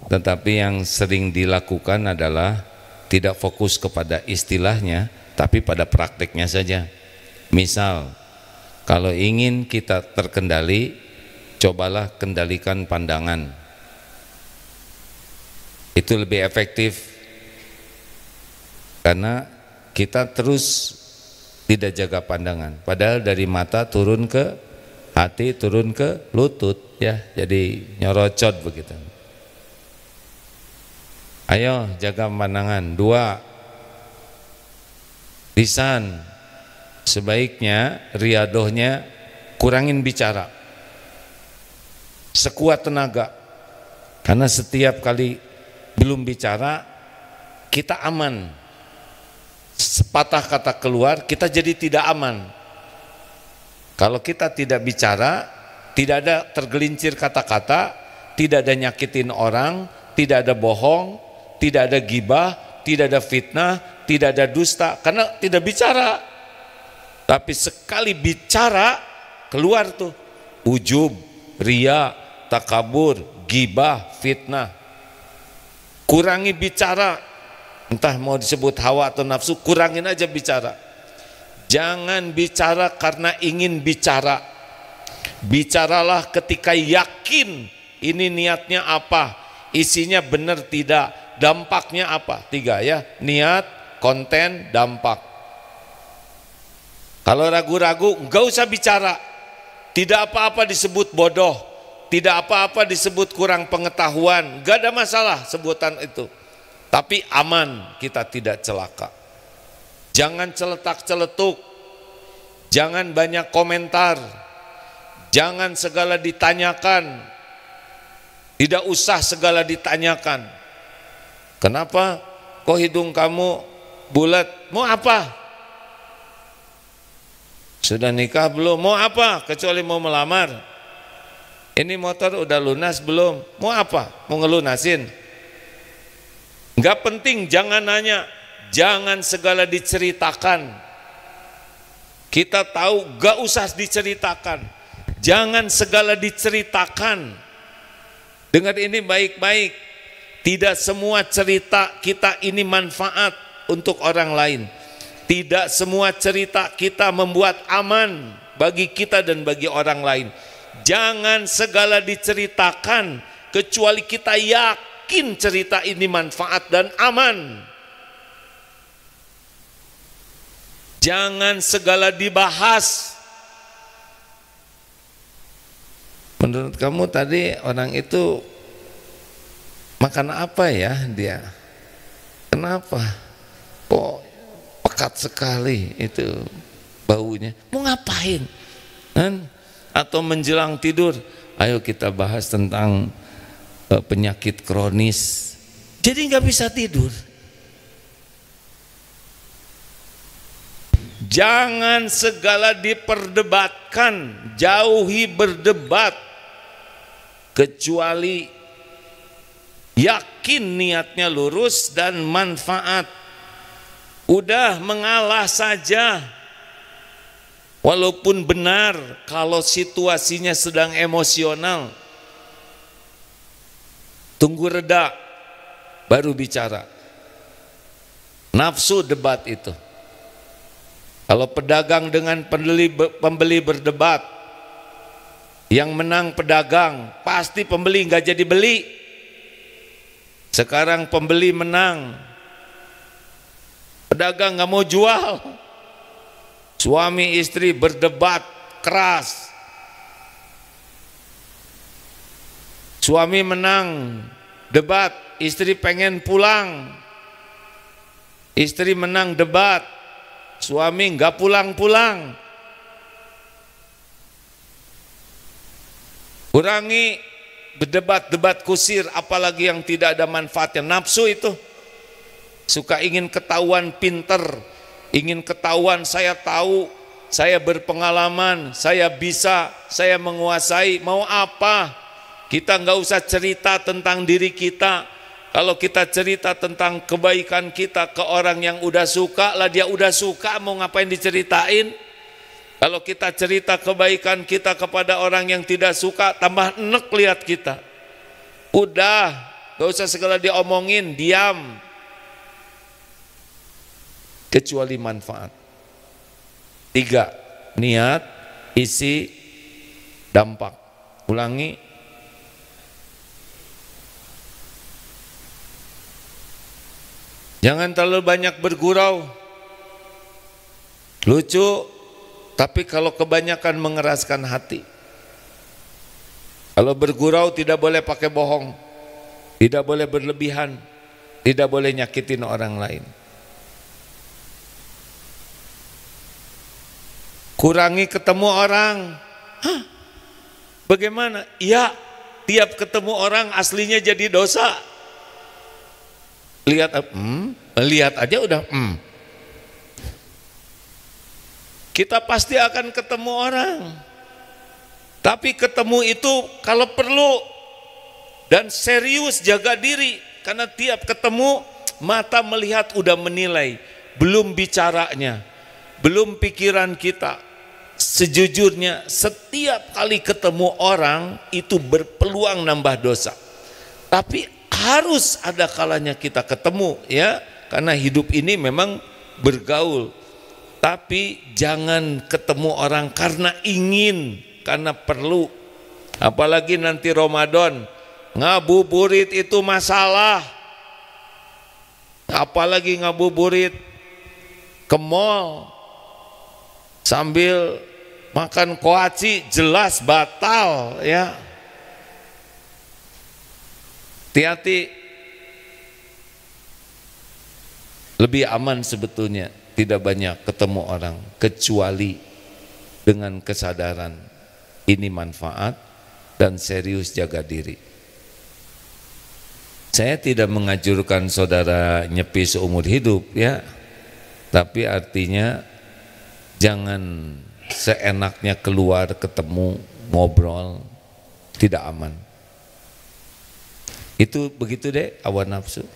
tetapi yang sering dilakukan adalah tidak fokus kepada istilahnya, tapi pada prakteknya saja. Misal, kalau ingin kita terkendali, cobalah kendalikan pandangan. Itu lebih efektif, karena kita terus tidak jaga pandangan. Padahal dari mata turun ke hati, turun ke lutut, ya, jadi nyorocot begitu. Ayo jaga pandangan. 2, lisan, sebaiknya riadohnya kurangin bicara sekuat tenaga, karena setiap kali belum bicara kita aman. Sepatah kata keluar kita jadi tidak aman. Kalau kita tidak bicara, tidak ada tergelincir kata-kata, tidak ada nyakitin orang, tidak ada bohong, tidak ada gibah, tidak ada fitnah, tidak ada dusta, karena tidak bicara. Tapi sekali bicara keluar tuh ujub, ria, takabur, gibah, fitnah. Kurangi bicara, entah mau disebut hawa atau nafsu, kurangin aja bicara. Jangan bicara karena ingin bicara. Bicaralah ketika yakin ini niatnya apa, isinya benar tidak, dampaknya apa. 3 ya, niat, konten, dampak. Kalau ragu-ragu, enggak usah bicara. Tidak apa-apa disebut bodoh, tidak apa-apa disebut kurang pengetahuan, enggak ada masalah sebutan itu. Tapi aman, kita tidak celaka. Jangan celetak-celetuk, jangan banyak komentar, jangan segala ditanyakan, tidak usah segala ditanyakan. Kenapa? Kok hidung kamu bulat? Mau apa? Sudah nikah belum? Mau apa? Kecuali mau melamar. Ini motor udah lunas belum? Mau apa? Mau ngelunasin? Enggak penting, jangan nanya. Jangan segala diceritakan. Kita tahu, gak usah diceritakan. Jangan segala diceritakan. Dengar ini baik-baik. Tidak semua cerita kita ini manfaat untuk orang lain. Tidak semua cerita kita membuat aman bagi kita dan bagi orang lain. Jangan segala diceritakan kecuali kita yakin cerita ini manfaat dan aman. Jangan segala dibahas. Menurut kamu tadi orang itu makan apa ya dia? Kenapa? Kok pekat sekali itu baunya? Mau ngapain? Atau menjelang tidur, ayo kita bahas tentang penyakit kronis. Jadi nggak bisa tidur. Jangan segala diperdebatkan, jauhi berdebat, kecuali yakin niatnya lurus dan manfaat. Udah mengalah saja. Walaupun benar kalau situasinya sedang emosional, tunggu reda baru bicara. Nafsu debat itu. Kalau pedagang dengan pembeli berdebat, yang menang pedagang, pasti pembeli nggak jadi beli. Sekarang pembeli menang, pedagang nggak mau jual. Suami istri berdebat keras. Suami menang debat, istri pengen pulang. Istri menang debat, suami nggak pulang-pulang. Kurangi berdebat-debat kusir, apalagi yang tidak ada manfaatnya. Nafsu itu suka ingin ketahuan pinter, ingin ketahuan saya tahu, saya berpengalaman, saya bisa, saya menguasai. Mau apa? Kita nggak usah cerita tentang diri kita. Kalau kita cerita tentang kebaikan kita ke orang yang udah suka, lah dia udah suka, mau ngapain diceritain? Kalau kita cerita kebaikan kita kepada orang yang tidak suka, tambah enek lihat kita. Udah, nggak usah segala diomongin, diam. Kecuali manfaat. 3, niat, isi, dampak. Ulangi. Jangan terlalu banyak bergurau. Lucu, tapi kalau kebanyakan mengeraskan hati. Kalau bergurau tidak boleh pakai bohong, tidak boleh berlebihan, tidak boleh nyakitin orang lain. Kurangi ketemu orang. Hah? Bagaimana? Ya, tiap ketemu orang aslinya jadi dosa. Lihat, lihat aja udah. Kita pasti akan ketemu orang. Tapi ketemu itu kalau perlu dan serius, jaga diri, karena tiap ketemu mata melihat udah menilai, belum bicaranya, belum pikiran kita. Sejujurnya setiap kali ketemu orang itu berpeluang nambah dosa. Tapi harus ada kalanya kita ketemu, ya, karena hidup ini memang bergaul. Tapi jangan ketemu orang karena ingin, karena perlu. Apalagi nanti Ramadan, ngabuburit itu masalah. Apalagi ngabuburit ke mall sambil makan koaci, jelas batal, ya. Hati-hati. Lebih aman sebetulnya tidak banyak ketemu orang, kecuali dengan kesadaran ini manfaat dan serius jaga diri. Saya tidak mengajurkan saudara nyepi seumur hidup, ya, tapi artinya jangan seenaknya keluar ketemu ngobrol. tidak aman. Itu begitu deh hawa nafsu.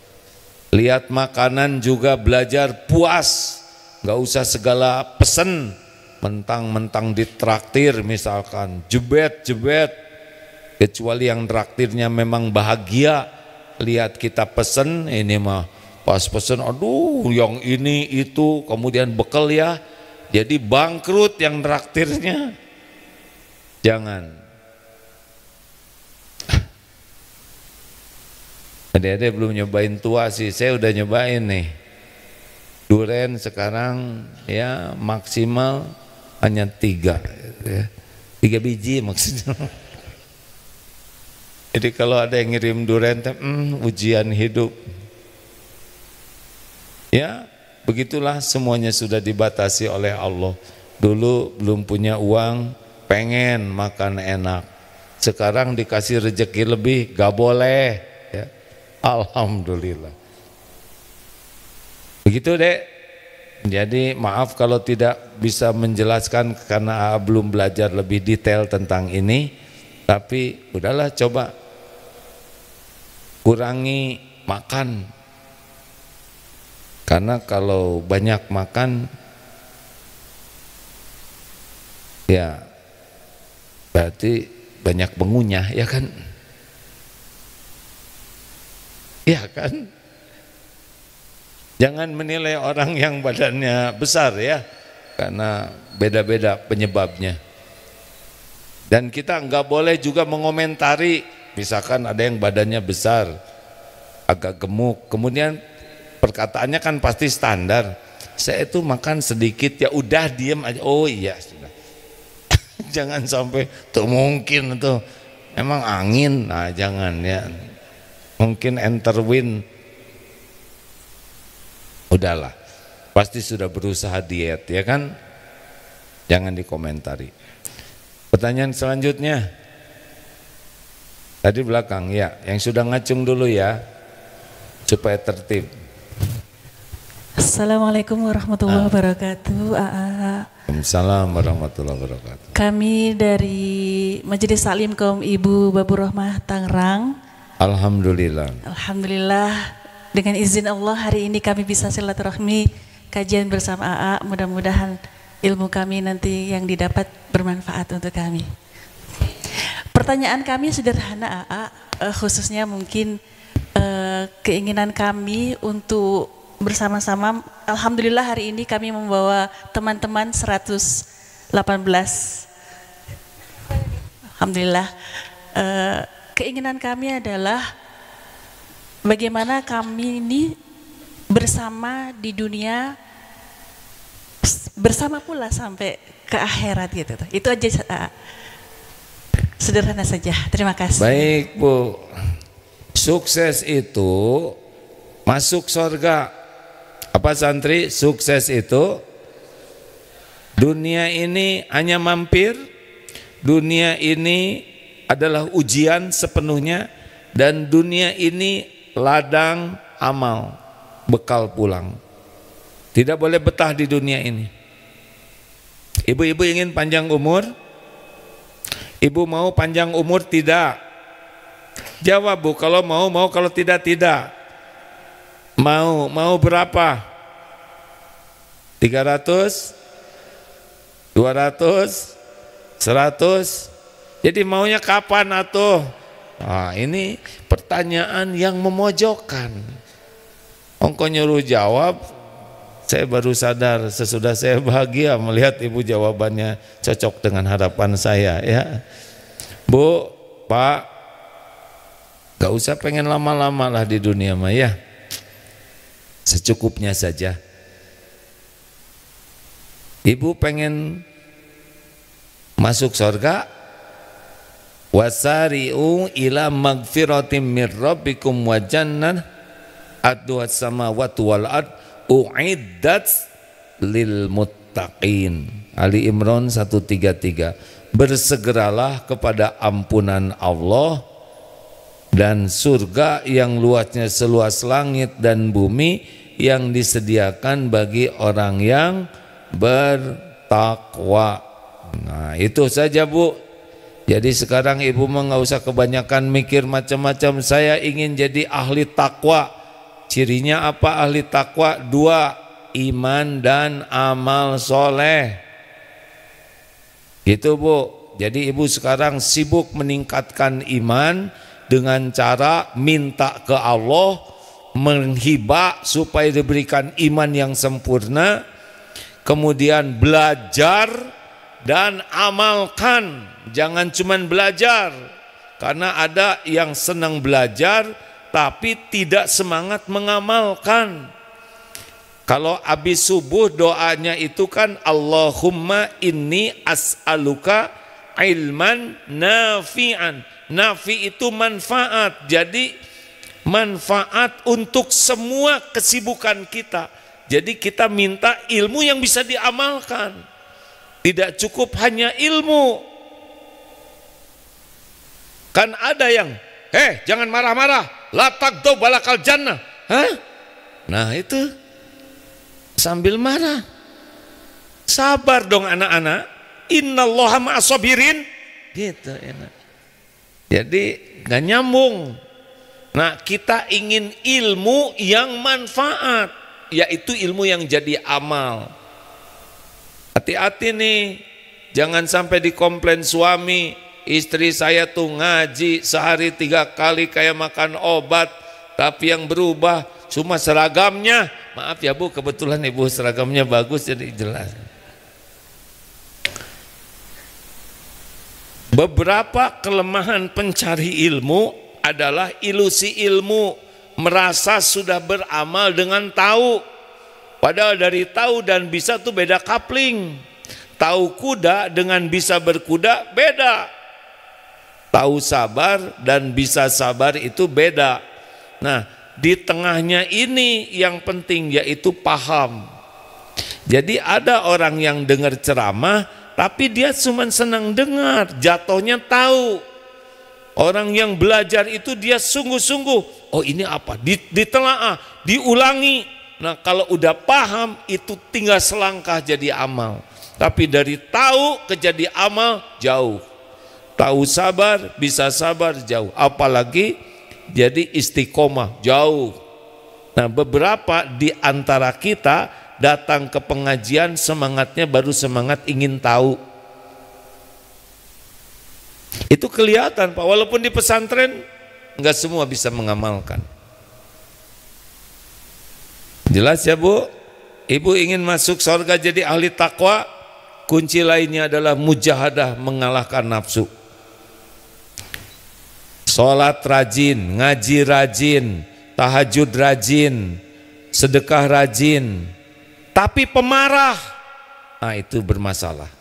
Lihat makanan juga belajar puas, nggak usah segala pesen, mentang-mentang ditraktir misalkan, jebet-jebet, kecuali yang traktirnya memang bahagia. Lihat kita pesen, ini mah pas pesen, aduh yang ini itu, kemudian bekal ya, jadi bangkrut yang traktirnya. Jangan. Adik-adik belum nyobain tua sih, saya udah nyobain nih. Duren sekarang ya maksimal hanya 3 ya. 3 biji maksudnya. Jadi kalau ada yang ngirim duren, ujian hidup. Ya, begitulah semuanya sudah dibatasi oleh Allah. Dulu belum punya uang, pengen makan enak. Sekarang dikasih rezeki lebih, gak boleh. Ya. Alhamdulillah. Begitu dek. Jadi maaf kalau tidak bisa menjelaskan karena belum belajar lebih detail tentang ini. Tapi udahlah, coba kurangi makan. Karena kalau banyak makan ya berarti banyak mengunyah, ya kan? Ya kan? Jangan menilai orang yang badannya besar ya, karena beda-beda penyebabnya. Dan kita nggak boleh juga mengomentari, misalkan ada yang badannya besar, agak gemuk, kemudian perkataannya kan pasti standar. Saya itu makan sedikit, ya udah diem aja. Oh iya sudah. Jangan sampai tuh mungkin tuh emang angin, nah jangan ya. Mungkin enter wind. Udahlah, pasti sudah berusaha diet ya kan? Jangan dikomentari. Pertanyaan selanjutnya. Tadi belakang ya, yang sudah ngacung dulu ya, supaya tertib. Assalamualaikum warahmatullahi wabarakatuh. Waalaikumsalam warahmatullahi wabarakatuh. Kami dari Majelis Taklim Kaum Ibu Babur Rahmah Tangerang. Alhamdulillah. Alhamdulillah, dengan izin Allah hari ini kami bisa silaturahmi kajian bersama AA. Mudah-mudahan ilmu kami nanti yang didapat bermanfaat untuk kami. Pertanyaan kami sederhana AA, khususnya mungkin keinginan kami untuk bersama-sama. Alhamdulillah hari ini kami membawa teman-teman 118. Alhamdulillah. Keinginan kami adalah bagaimana kami ini bersama di dunia, bersama pula sampai ke akhirat gitu. Itu aja, sederhana saja. Terima kasih. Baik Bu, sukses itu masuk surga. Apa santri? Sukses itu dunia ini hanya mampir, dunia ini adalah ujian sepenuhnya, dan dunia ini ladang amal, bekal pulang. Tidak boleh betah di dunia ini. Ibu-ibu ingin panjang umur? Ibu mau panjang umur tidak? Jawab Bu, kalau mau, kalau tidak, tidak. Mau berapa? 300? 200? 100? Jadi maunya kapan atuh? Nah, ini pertanyaan yang memojokkan. Ongko nyuruh jawab, saya baru sadar sesudah saya bahagia melihat ibu jawabannya cocok dengan harapan saya ya. Bu, Pak, gak usah pengen lama-lama lah di dunia mah ya. Secukupnya saja. Ibu pengen masuk surga? Wasari'u ila magfiratim mir rabbikum wa jannah adduat samawati wal ard uiddat lil muttaqin. Ali Imran 133. Bersegeralah kepada ampunan Allah dan surga yang luasnya seluas langit dan bumi yang disediakan bagi orang yang bertakwa. Nah, itu saja Bu. Jadi sekarang ibu mah nggak usah kebanyakan mikir macam-macam. Saya ingin jadi ahli takwa. Cirinya apa ahli takwa? 2, iman dan amal soleh. Gitu Bu. Jadi ibu sekarang sibuk meningkatkan iman dengan cara minta ke Allah, menghibah supaya diberikan iman yang sempurna, kemudian belajar dan amalkan. Jangan cuman belajar, karena ada yang senang belajar tapi tidak semangat mengamalkan. Kalau habis subuh doanya itu kan Allahumma inni as'aluka ilman nafi'an. Nafi itu manfaat, jadi manfaat untuk semua kesibukan kita. Jadi kita minta ilmu yang bisa diamalkan. Tidak cukup hanya ilmu. Kan ada yang, jangan marah-marah, la taghdab balakal jannah. Hah? Nah itu sambil marah. Sabar dong anak-anak. Innallaha ma'as sabirin. Gitu enak. Jadi gak nyambung. Nah kita ingin ilmu yang manfaat, yaitu ilmu yang jadi amal. Hati-hati nih, jangan sampai dikomplain suami, istri saya tuh ngaji sehari 3 kali kayak makan obat, tapi yang berubah cuma seragamnya. Maaf ya Bu, kebetulan ibu seragamnya bagus jadi jelas. Beberapa kelemahan pencari ilmu adalah ilusi ilmu, merasa sudah beramal dengan tahu. Padahal dari tahu dan bisa tuh beda kapling. Tahu kuda dengan bisa berkuda beda. Tahu sabar dan bisa sabar itu beda. Nah, di tengahnya ini yang penting yaitu paham. Jadi ada orang yang dengar ceramah tapi dia cuma senang dengar, jatuhnya tahu. Orang yang belajar itu dia sungguh-sungguh. Oh ini apa? Ditelaah, diulangi. Nah kalau udah paham itu tinggal selangkah jadi amal. Tapi dari tahu ke jadi amal jauh. Tahu sabar, bisa sabar jauh. Apalagi jadi istiqomah jauh. Nah beberapa di antara kita datang ke pengajian semangatnya baru semangat ingin tahu. Itu kelihatan Pak, walaupun di pesantren enggak semua bisa mengamalkan. Jelas ya Bu? Ibu ingin masuk surga jadi ahli takwa, kunci lainnya adalah mujahadah, mengalahkan nafsu. Sholat rajin, ngaji rajin, tahajud rajin, sedekah rajin, tapi pemarah, nah itu bermasalah.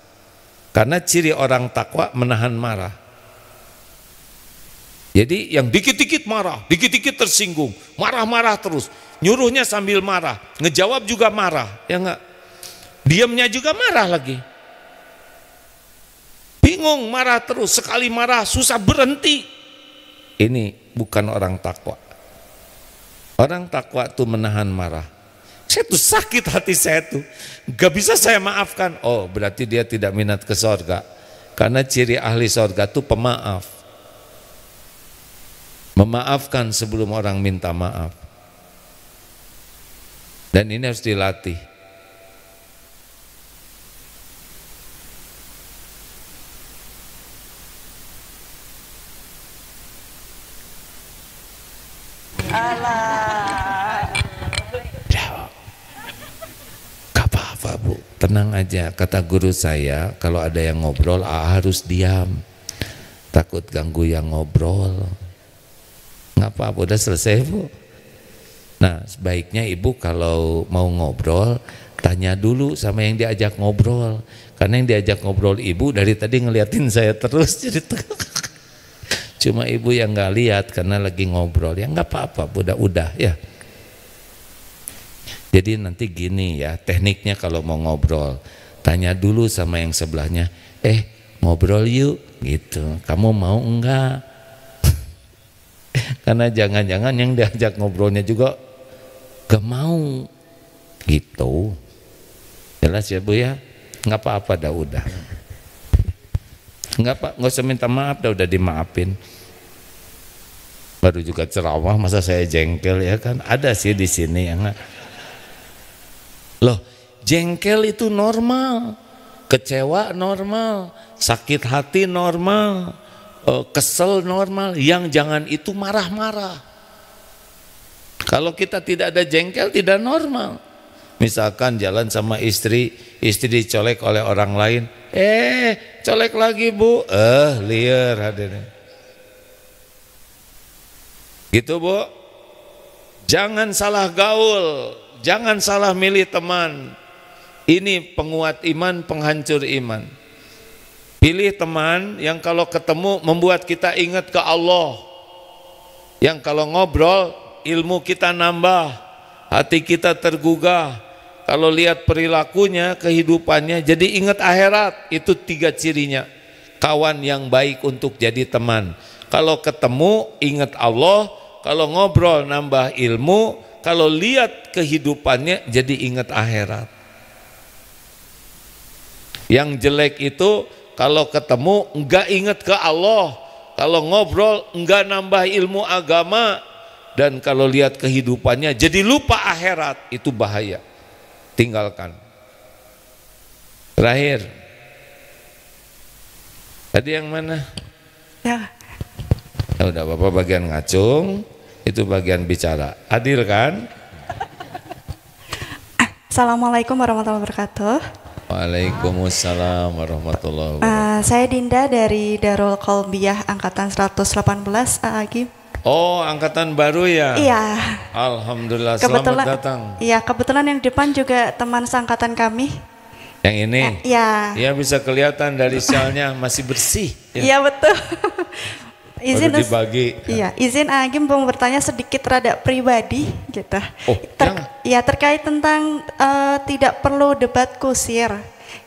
Karena ciri orang takwa menahan marah. Jadi yang dikit-dikit marah, dikit-dikit tersinggung, marah-marah terus, nyuruhnya sambil marah, ngejawab juga marah, ya enggak? Diamnya juga marah lagi. Bingung, marah terus, sekali marah susah berhenti. Ini bukan orang takwa. Orang takwa itu menahan marah. Saya tuh sakit hati saya tuh, gak bisa saya maafkan. Oh berarti dia tidak minat ke sorga. Karena ciri ahli sorga itu pemaaf. Memaafkan sebelum orang minta maaf. Dan ini harus dilatih. Gak apa-apa Bu, tenang aja. Kata guru saya, kalau ada yang ngobrol harus diam. Takut ganggu yang ngobrol. Nggak apa-apa, udah selesai Bu. Nah sebaiknya ibu kalau mau ngobrol tanya dulu sama yang diajak ngobrol. Karena yang diajak ngobrol ibu dari tadi ngeliatin saya terus, jadi cuma ibu yang nggak lihat karena lagi ngobrol. Ya nggak apa-apa, udah ya. Jadi nanti gini ya tekniknya, kalau mau ngobrol tanya dulu sama yang sebelahnya, ngobrol yuk gitu, kamu mau enggak? Karena jangan-jangan yang diajak ngobrolnya juga gak mau gitu. Jelas ya Bu ya? Nggak apa-apa dah, udah. Enggak Pak, nggak usah minta maaf, udah dimaafin. Baru juga ceramah masa saya jengkel ya kan? Ada sih di sini yang loh, jengkel itu normal, kecewa normal, sakit hati normal, kesel normal. Yang jangan itu marah-marah. Kalau kita tidak ada jengkel tidak normal. Misalkan jalan sama istri dicolek oleh orang lain, colek lagi Bu, liar hadirin. Gitu Bu. Jangan salah gaul, jangan salah milih teman. Ini penguat iman, penghancur iman. Pilih teman yang kalau ketemu membuat kita ingat ke Allah. Yang kalau ngobrol ilmu kita nambah, hati kita tergugah. Kalau lihat perilakunya, kehidupannya, jadi ingat akhirat. Itu 3 cirinya. Kawan yang baik untuk jadi teman. Kalau ketemu ingat Allah, kalau ngobrol nambah ilmu, kalau lihat kehidupannya jadi ingat akhirat. Yang jelek itu kalau ketemu enggak ingat ke Allah, kalau ngobrol enggak nambah ilmu agama, dan kalau lihat kehidupannya jadi lupa akhirat. Itu bahaya. Tinggalkan. Terakhir. Tadi yang mana? Ya. Ya udah, Bapak bagian ngacung, itu bagian bicara. Adil kan? Assalamualaikum warahmatullahi wabarakatuh. Waalaikumsalam warahmatullahi wabarakatuh. Saya Dinda dari Darul Qalbiyah angkatan 118 Agim. Oh, angkatan baru ya? Iya. Alhamdulillah, Kebetulan, selamat datang. Iya, kebetulan yang depan juga teman seangkatan kami. Yang ini? Iya. Iya, bisa kelihatan dari selnya masih bersih. Iya, betul. Izin dibagi. Iya, izin Agim mau bertanya sedikit rada pribadi gitu. Oh, ya terkait tentang tidak perlu debat kusir.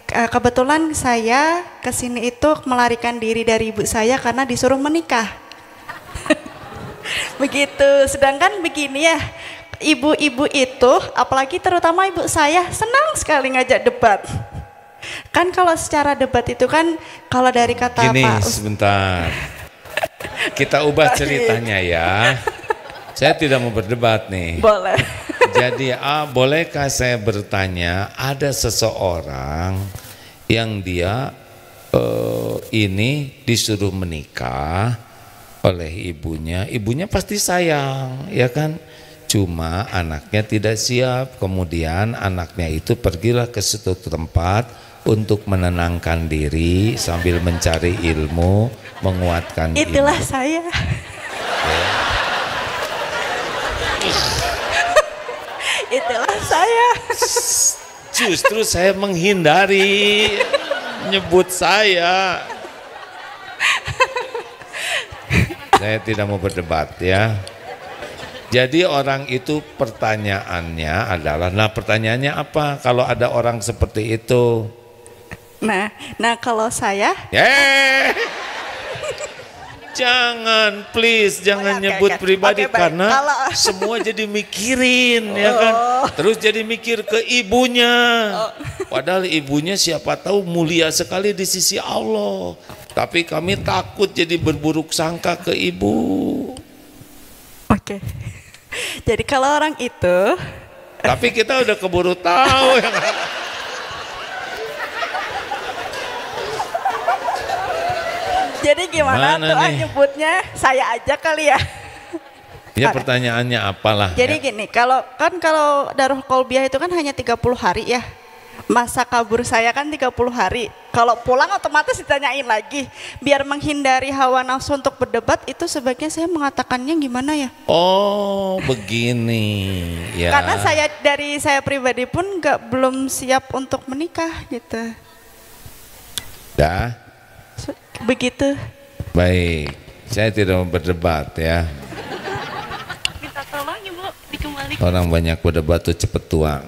Kebetulan saya kesini itu melarikan diri dari ibu saya karena disuruh menikah. Begitu, sedangkan begini ya, ibu-ibu itu, apalagi terutama ibu saya, senang sekali ngajak debat. Kan kalau secara debat itu kan, kalau dari kata gini, Pak sebentar, kita ubah ceritanya ya. Saya tidak mau berdebat nih. Boleh. Jadi bolehkah saya bertanya, ada seseorang yang dia ini disuruh menikah oleh ibunya pasti sayang, ya kan? Cuma anaknya tidak siap, kemudian anaknya itu pergilah ke suatu tempat untuk menenangkan diri sambil mencari ilmu, menguatkan Itulah ilmu. saya. Ya. Itulah saya. Justru saya menghindari nyebut saya. Saya tidak mau berdebat ya. Jadi orang itu pertanyaannya adalah, pertanyaannya apa kalau ada orang seperti itu? Nah kalau saya jangan, please jangan nyebut pribadi karena semua jadi mikirin ya kan. Terus jadi mikir ke ibunya. Padahal ibunya siapa tahu mulia sekali di sisi Allah. Tapi kami takut jadi berburuk sangka ke ibu. Oke. Jadi kalau orang itu, tapi kita udah keburu tahu ya. Jadi gimana tuh nyebutnya? Saya aja kali ya. Ya pertanyaannya apalah. Jadi ya. gini, kalau Darul Qalbiyah itu kan hanya 30 hari ya. Masa kabur saya kan 30 hari. Kalau pulang otomatis ditanyain lagi. Biar menghindari hawa nafsu untuk berdebat, itu sebaiknya saya mengatakannya gimana ya? Oh, begini ya. Karena saya pribadi pun belum siap untuk menikah gitu. Dah. Begitu. Baik, saya tidak mau berdebat ya. Minta tolong Ibu dikembalikan. Orang banyak berdebat tuh cepet tua.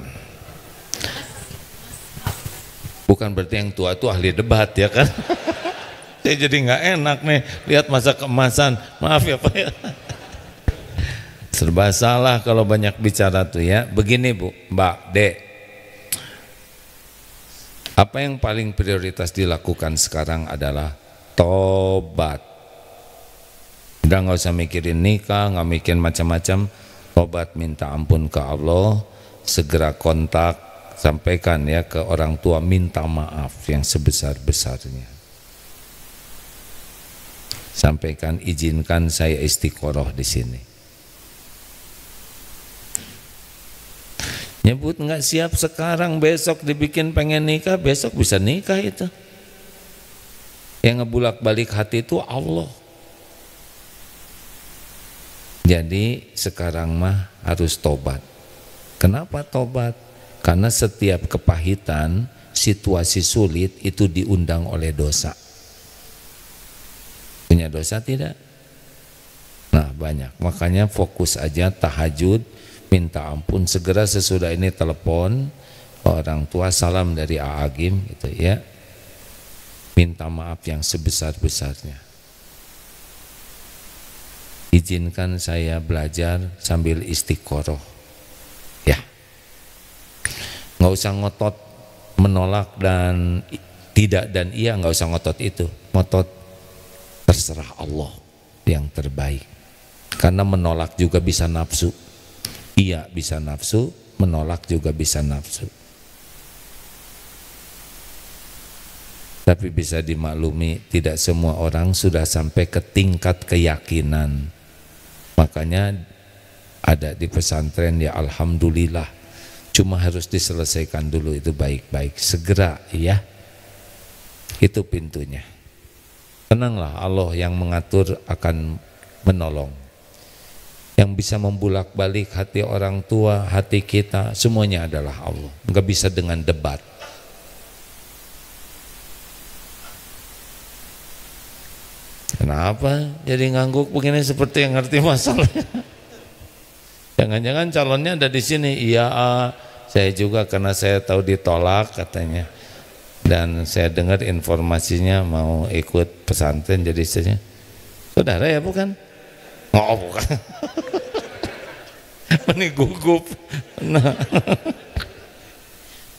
Bukan berarti yang tua itu ahli debat ya kan. Saya jadi nggak enak nih lihat masa keemasan. Maaf ya Pak ya. Serba salah kalau banyak bicara tuh ya. Begini Bu, Mbak, Dek. Apa yang paling prioritas dilakukan sekarang adalah tobat. Udah nggak usah mikirin nikah, nggak mikirin macam-macam. Tobat, minta ampun ke Allah, segera kontak, sampaikan ya ke orang tua, minta maaf yang sebesar-besarnya. Sampaikan, izinkan saya istiqoroh di sini. Nyebut nggak siap sekarang, besok dibikin pengen nikah, besok bisa nikah itu. Yang ngebulak-balik hati itu Allah. Jadi sekarang mah harus tobat. Kenapa tobat? Karena setiap kepahitan, situasi sulit itu diundang oleh dosa. Punya dosa tidak? Nah banyak, makanya fokus aja tahajud, minta ampun, segera sesudah ini telepon orang tua, salam dari Aagim gitu ya. Minta maaf yang sebesar-besarnya. Izinkan saya belajar sambil istiqoroh. Ya. Nggak usah ngotot menolak dan tidak dan iya, nggak usah ngotot itu. Ngotot terserah Allah yang terbaik. Karena menolak juga bisa nafsu. Iya bisa nafsu, menolak juga bisa nafsu. Tapi bisa dimaklumi, tidak semua orang sudah sampai ke tingkat keyakinan. Makanya ada di pesantren ya alhamdulillah. Cuma harus diselesaikan dulu itu baik-baik. Segera ya. Itu pintunya. Tenanglah, Allah yang mengatur akan menolong. Yang bisa membulak-balik hati orang tua, hati kita, semuanya adalah Allah. Enggak bisa dengan debat. Kenapa jadi ngangguk begini seperti yang ngerti masalahnya? Jangan-jangan calonnya ada di sini. Iya, saya juga karena saya tahu ditolak katanya. Dan saya dengar informasinya mau ikut pesantren jadi istrinya. Saudara ya bukan? Oh bukan. Ini gugup.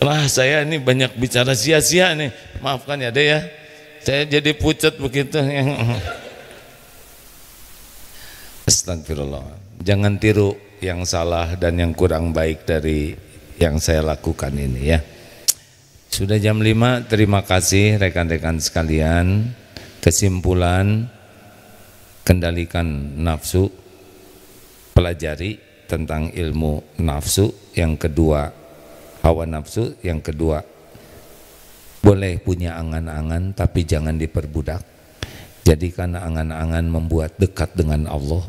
Nah, saya ini banyak bicara sia-sia nih. Maafkan ya deh ya. Saya jadi pucat begitu. Astagfirullah. Jangan tiru yang salah dan yang kurang baik dari yang saya lakukan ini ya. Sudah jam 5, terima kasih rekan-rekan sekalian. Kesimpulan, kendalikan nafsu, pelajari tentang ilmu nafsu. Yang kedua, hawa nafsu. Yang kedua, boleh punya angan-angan tapi jangan diperbudak. Jadikan angan-angan membuat dekat dengan Allah.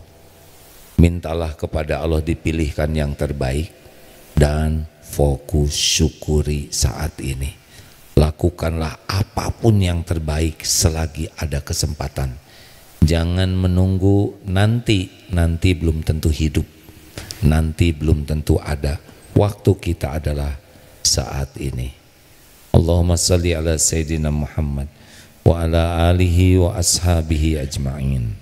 Mintalah kepada Allah dipilihkan yang terbaik. Dan fokus syukuri saat ini. Lakukanlah apapun yang terbaik selagi ada kesempatan. Jangan menunggu nanti belum tentu hidup. Nanti belum tentu ada. Waktu kita adalah saat ini. Allahumma salli ala Sayyidina Muhammad wa ala alihi wa ashabihi ajma'in.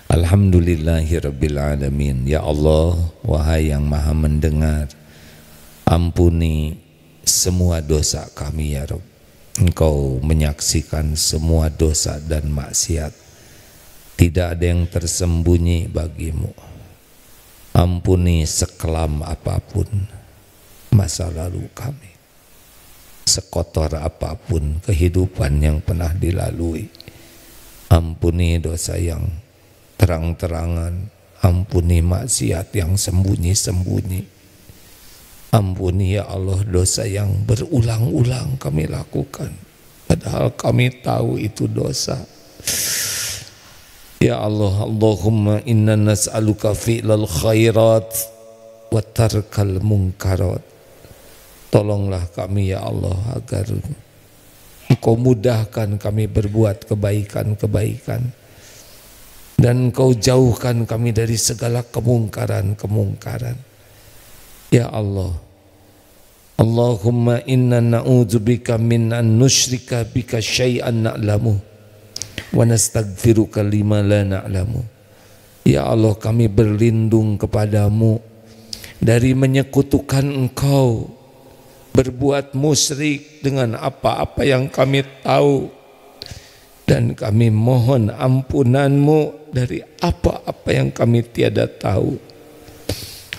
Alhamdulillahi Rabbil Alamin. Ya Allah, wahai yang maha mendengar, ampuni semua dosa kami ya Rabb. Engkau menyaksikan semua dosa dan maksiat. Tidak ada yang tersembunyi bagimu. Ampuni sekelam apapun masa lalu kami. Sekotor apapun kehidupan yang pernah dilalui. Ampuni dosa yang terang-terangan. Ampuni maksiat yang sembunyi-sembunyi. Ampuni ya Allah dosa yang berulang-ulang kami lakukan. Padahal kami tahu itu dosa. Ya Allah, Allahumma inna nas'aluka fi'lal khairat wa tarkal munkarat. Tolonglah kami ya Allah agar Engkau mudahkan kami berbuat kebaikan-kebaikan. Dan Engkau jauhkan kami dari segala kemungkaran-kemungkaran. Ya Allah, Allahumma inna na'udzubika min an nusyrika bika syai'an na'lamu wa nastaghfiruka lima la na'lamu. Ya Allah, kami berlindung kepadamu dari menyekutukan Engkau, berbuat musyrik dengan apa-apa yang kami tahu dan kami mohon ampunan-Mu dari apa-apa yang kami tiada tahu.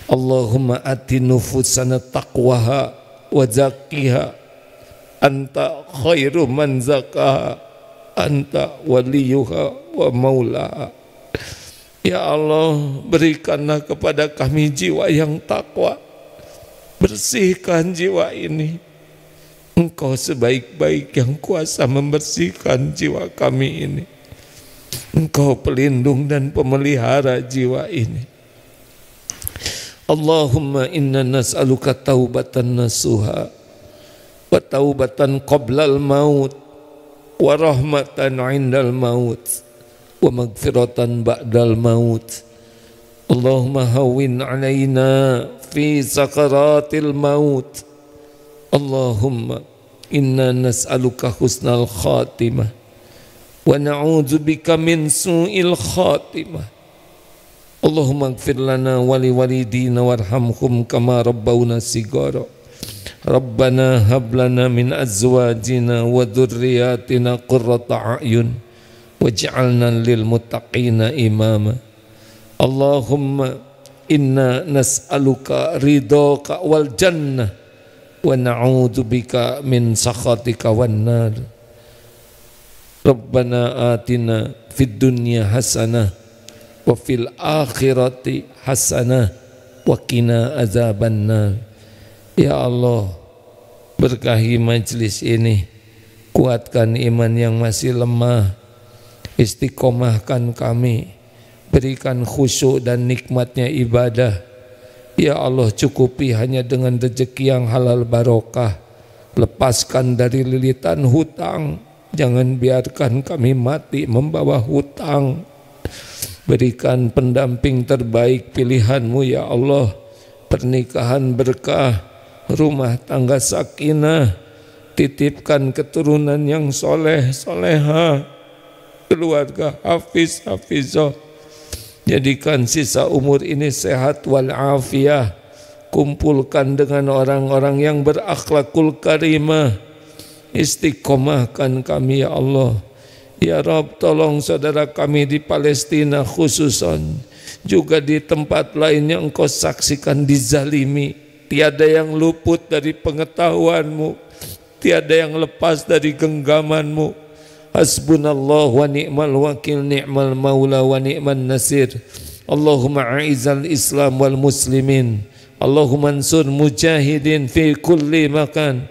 Allahumma ati nufusana taqwaha wa zakkiha anta khairu man zakaha anta waliyuha wa maulaha. Ya Allah, berikanlah kepada kami jiwa yang takwa, bersihkan jiwa ini. Engkau sebaik-baik yang kuasa membersihkan jiwa kami ini. Engkau pelindung dan pemelihara jiwa ini. Allahumma inna nas'aluka taubatan nasuha wa taubatan qablal maut wa rahmatan indal maut wa magfiratan ba'dal maut. Allahumma hawwin alaina fi sakaratil maut. Allahumma inna nas'aluka husnal khatimah wa na'udzu bika min su'il khatimah. Allahumma ighfir lana wa li walidina warhamhum kama rabbawna sigara. Rabbana hab lana min azwajina wa dhurriyyatina qurrata a'yun waj'alna lil muttaqina imama. Allahumma inna nas'aluka ridhaka wal jannah wa na'udzu bika min sakhatika wan nar. Rabbana atina fid dunya hasanah wa fil akhirati hasanah wa qina azabannar. Ya Allah, berkahi majlis ini, kuatkan iman yang masih lemah, istiqomahkan kami, berikan khusyuk dan nikmatnya ibadah. Ya Allah, cukupi hanya dengan rezeki yang halal barokah, lepaskan dari lilitan hutang, jangan biarkan kami mati membawa hutang. Berikan pendamping terbaik pilihan-Mu ya Allah, pernikahan berkah, rumah tangga sakinah, titipkan keturunan yang soleh soleha, keluarga hafiz hafizah, jadikan sisa umur ini sehat walafiah, kumpulkan dengan orang-orang yang berakhlakul karimah, istiqomahkan kami ya Allah. Ya Rabb, tolong saudara kami di Palestina khususan, juga di tempat lain yang Engkau saksikan dizalimi. Tiada yang luput dari pengetahuan-Mu, tiada yang lepas dari genggaman-Mu. Hasbunallah wa ni'mal wakil, ni'mal maula wa ni'man nasir. Allahumma a'izal islam wal muslimin, Allahumma ansur mujahidin fi kulli makan.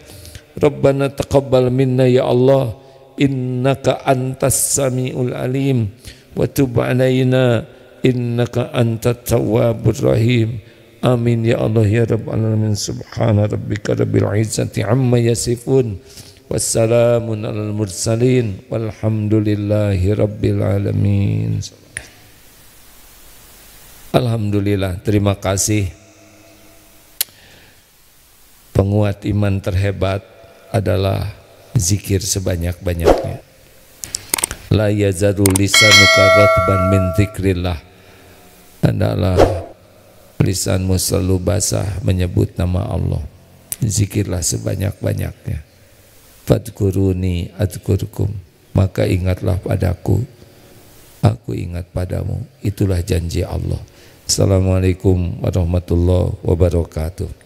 Rabbana taqabbal minna ya Allah, innaka antas sami'ul alim wa tub alaina innaka antat tawwabur rahim. Amin ya Allah ya rabbal alamin. Subhana rabbika rabbil izzati amma yasifun wassalamun alal mursalin walhamdulillahi rabbil alamin. Alhamdulillah, terima kasih. Penguat iman terhebat adalah zikir sebanyak-banyaknya. La yazaru lisanuka ratban min zikrillah. Adalah lisanmu selalu basah menyebut nama Allah. Zikirlah sebanyak-banyaknya. Fadkuruni adkurkum, maka ingatlah padaku, aku ingat padamu. Itulah janji Allah. Assalamualaikum warahmatullahi wabarakatuh.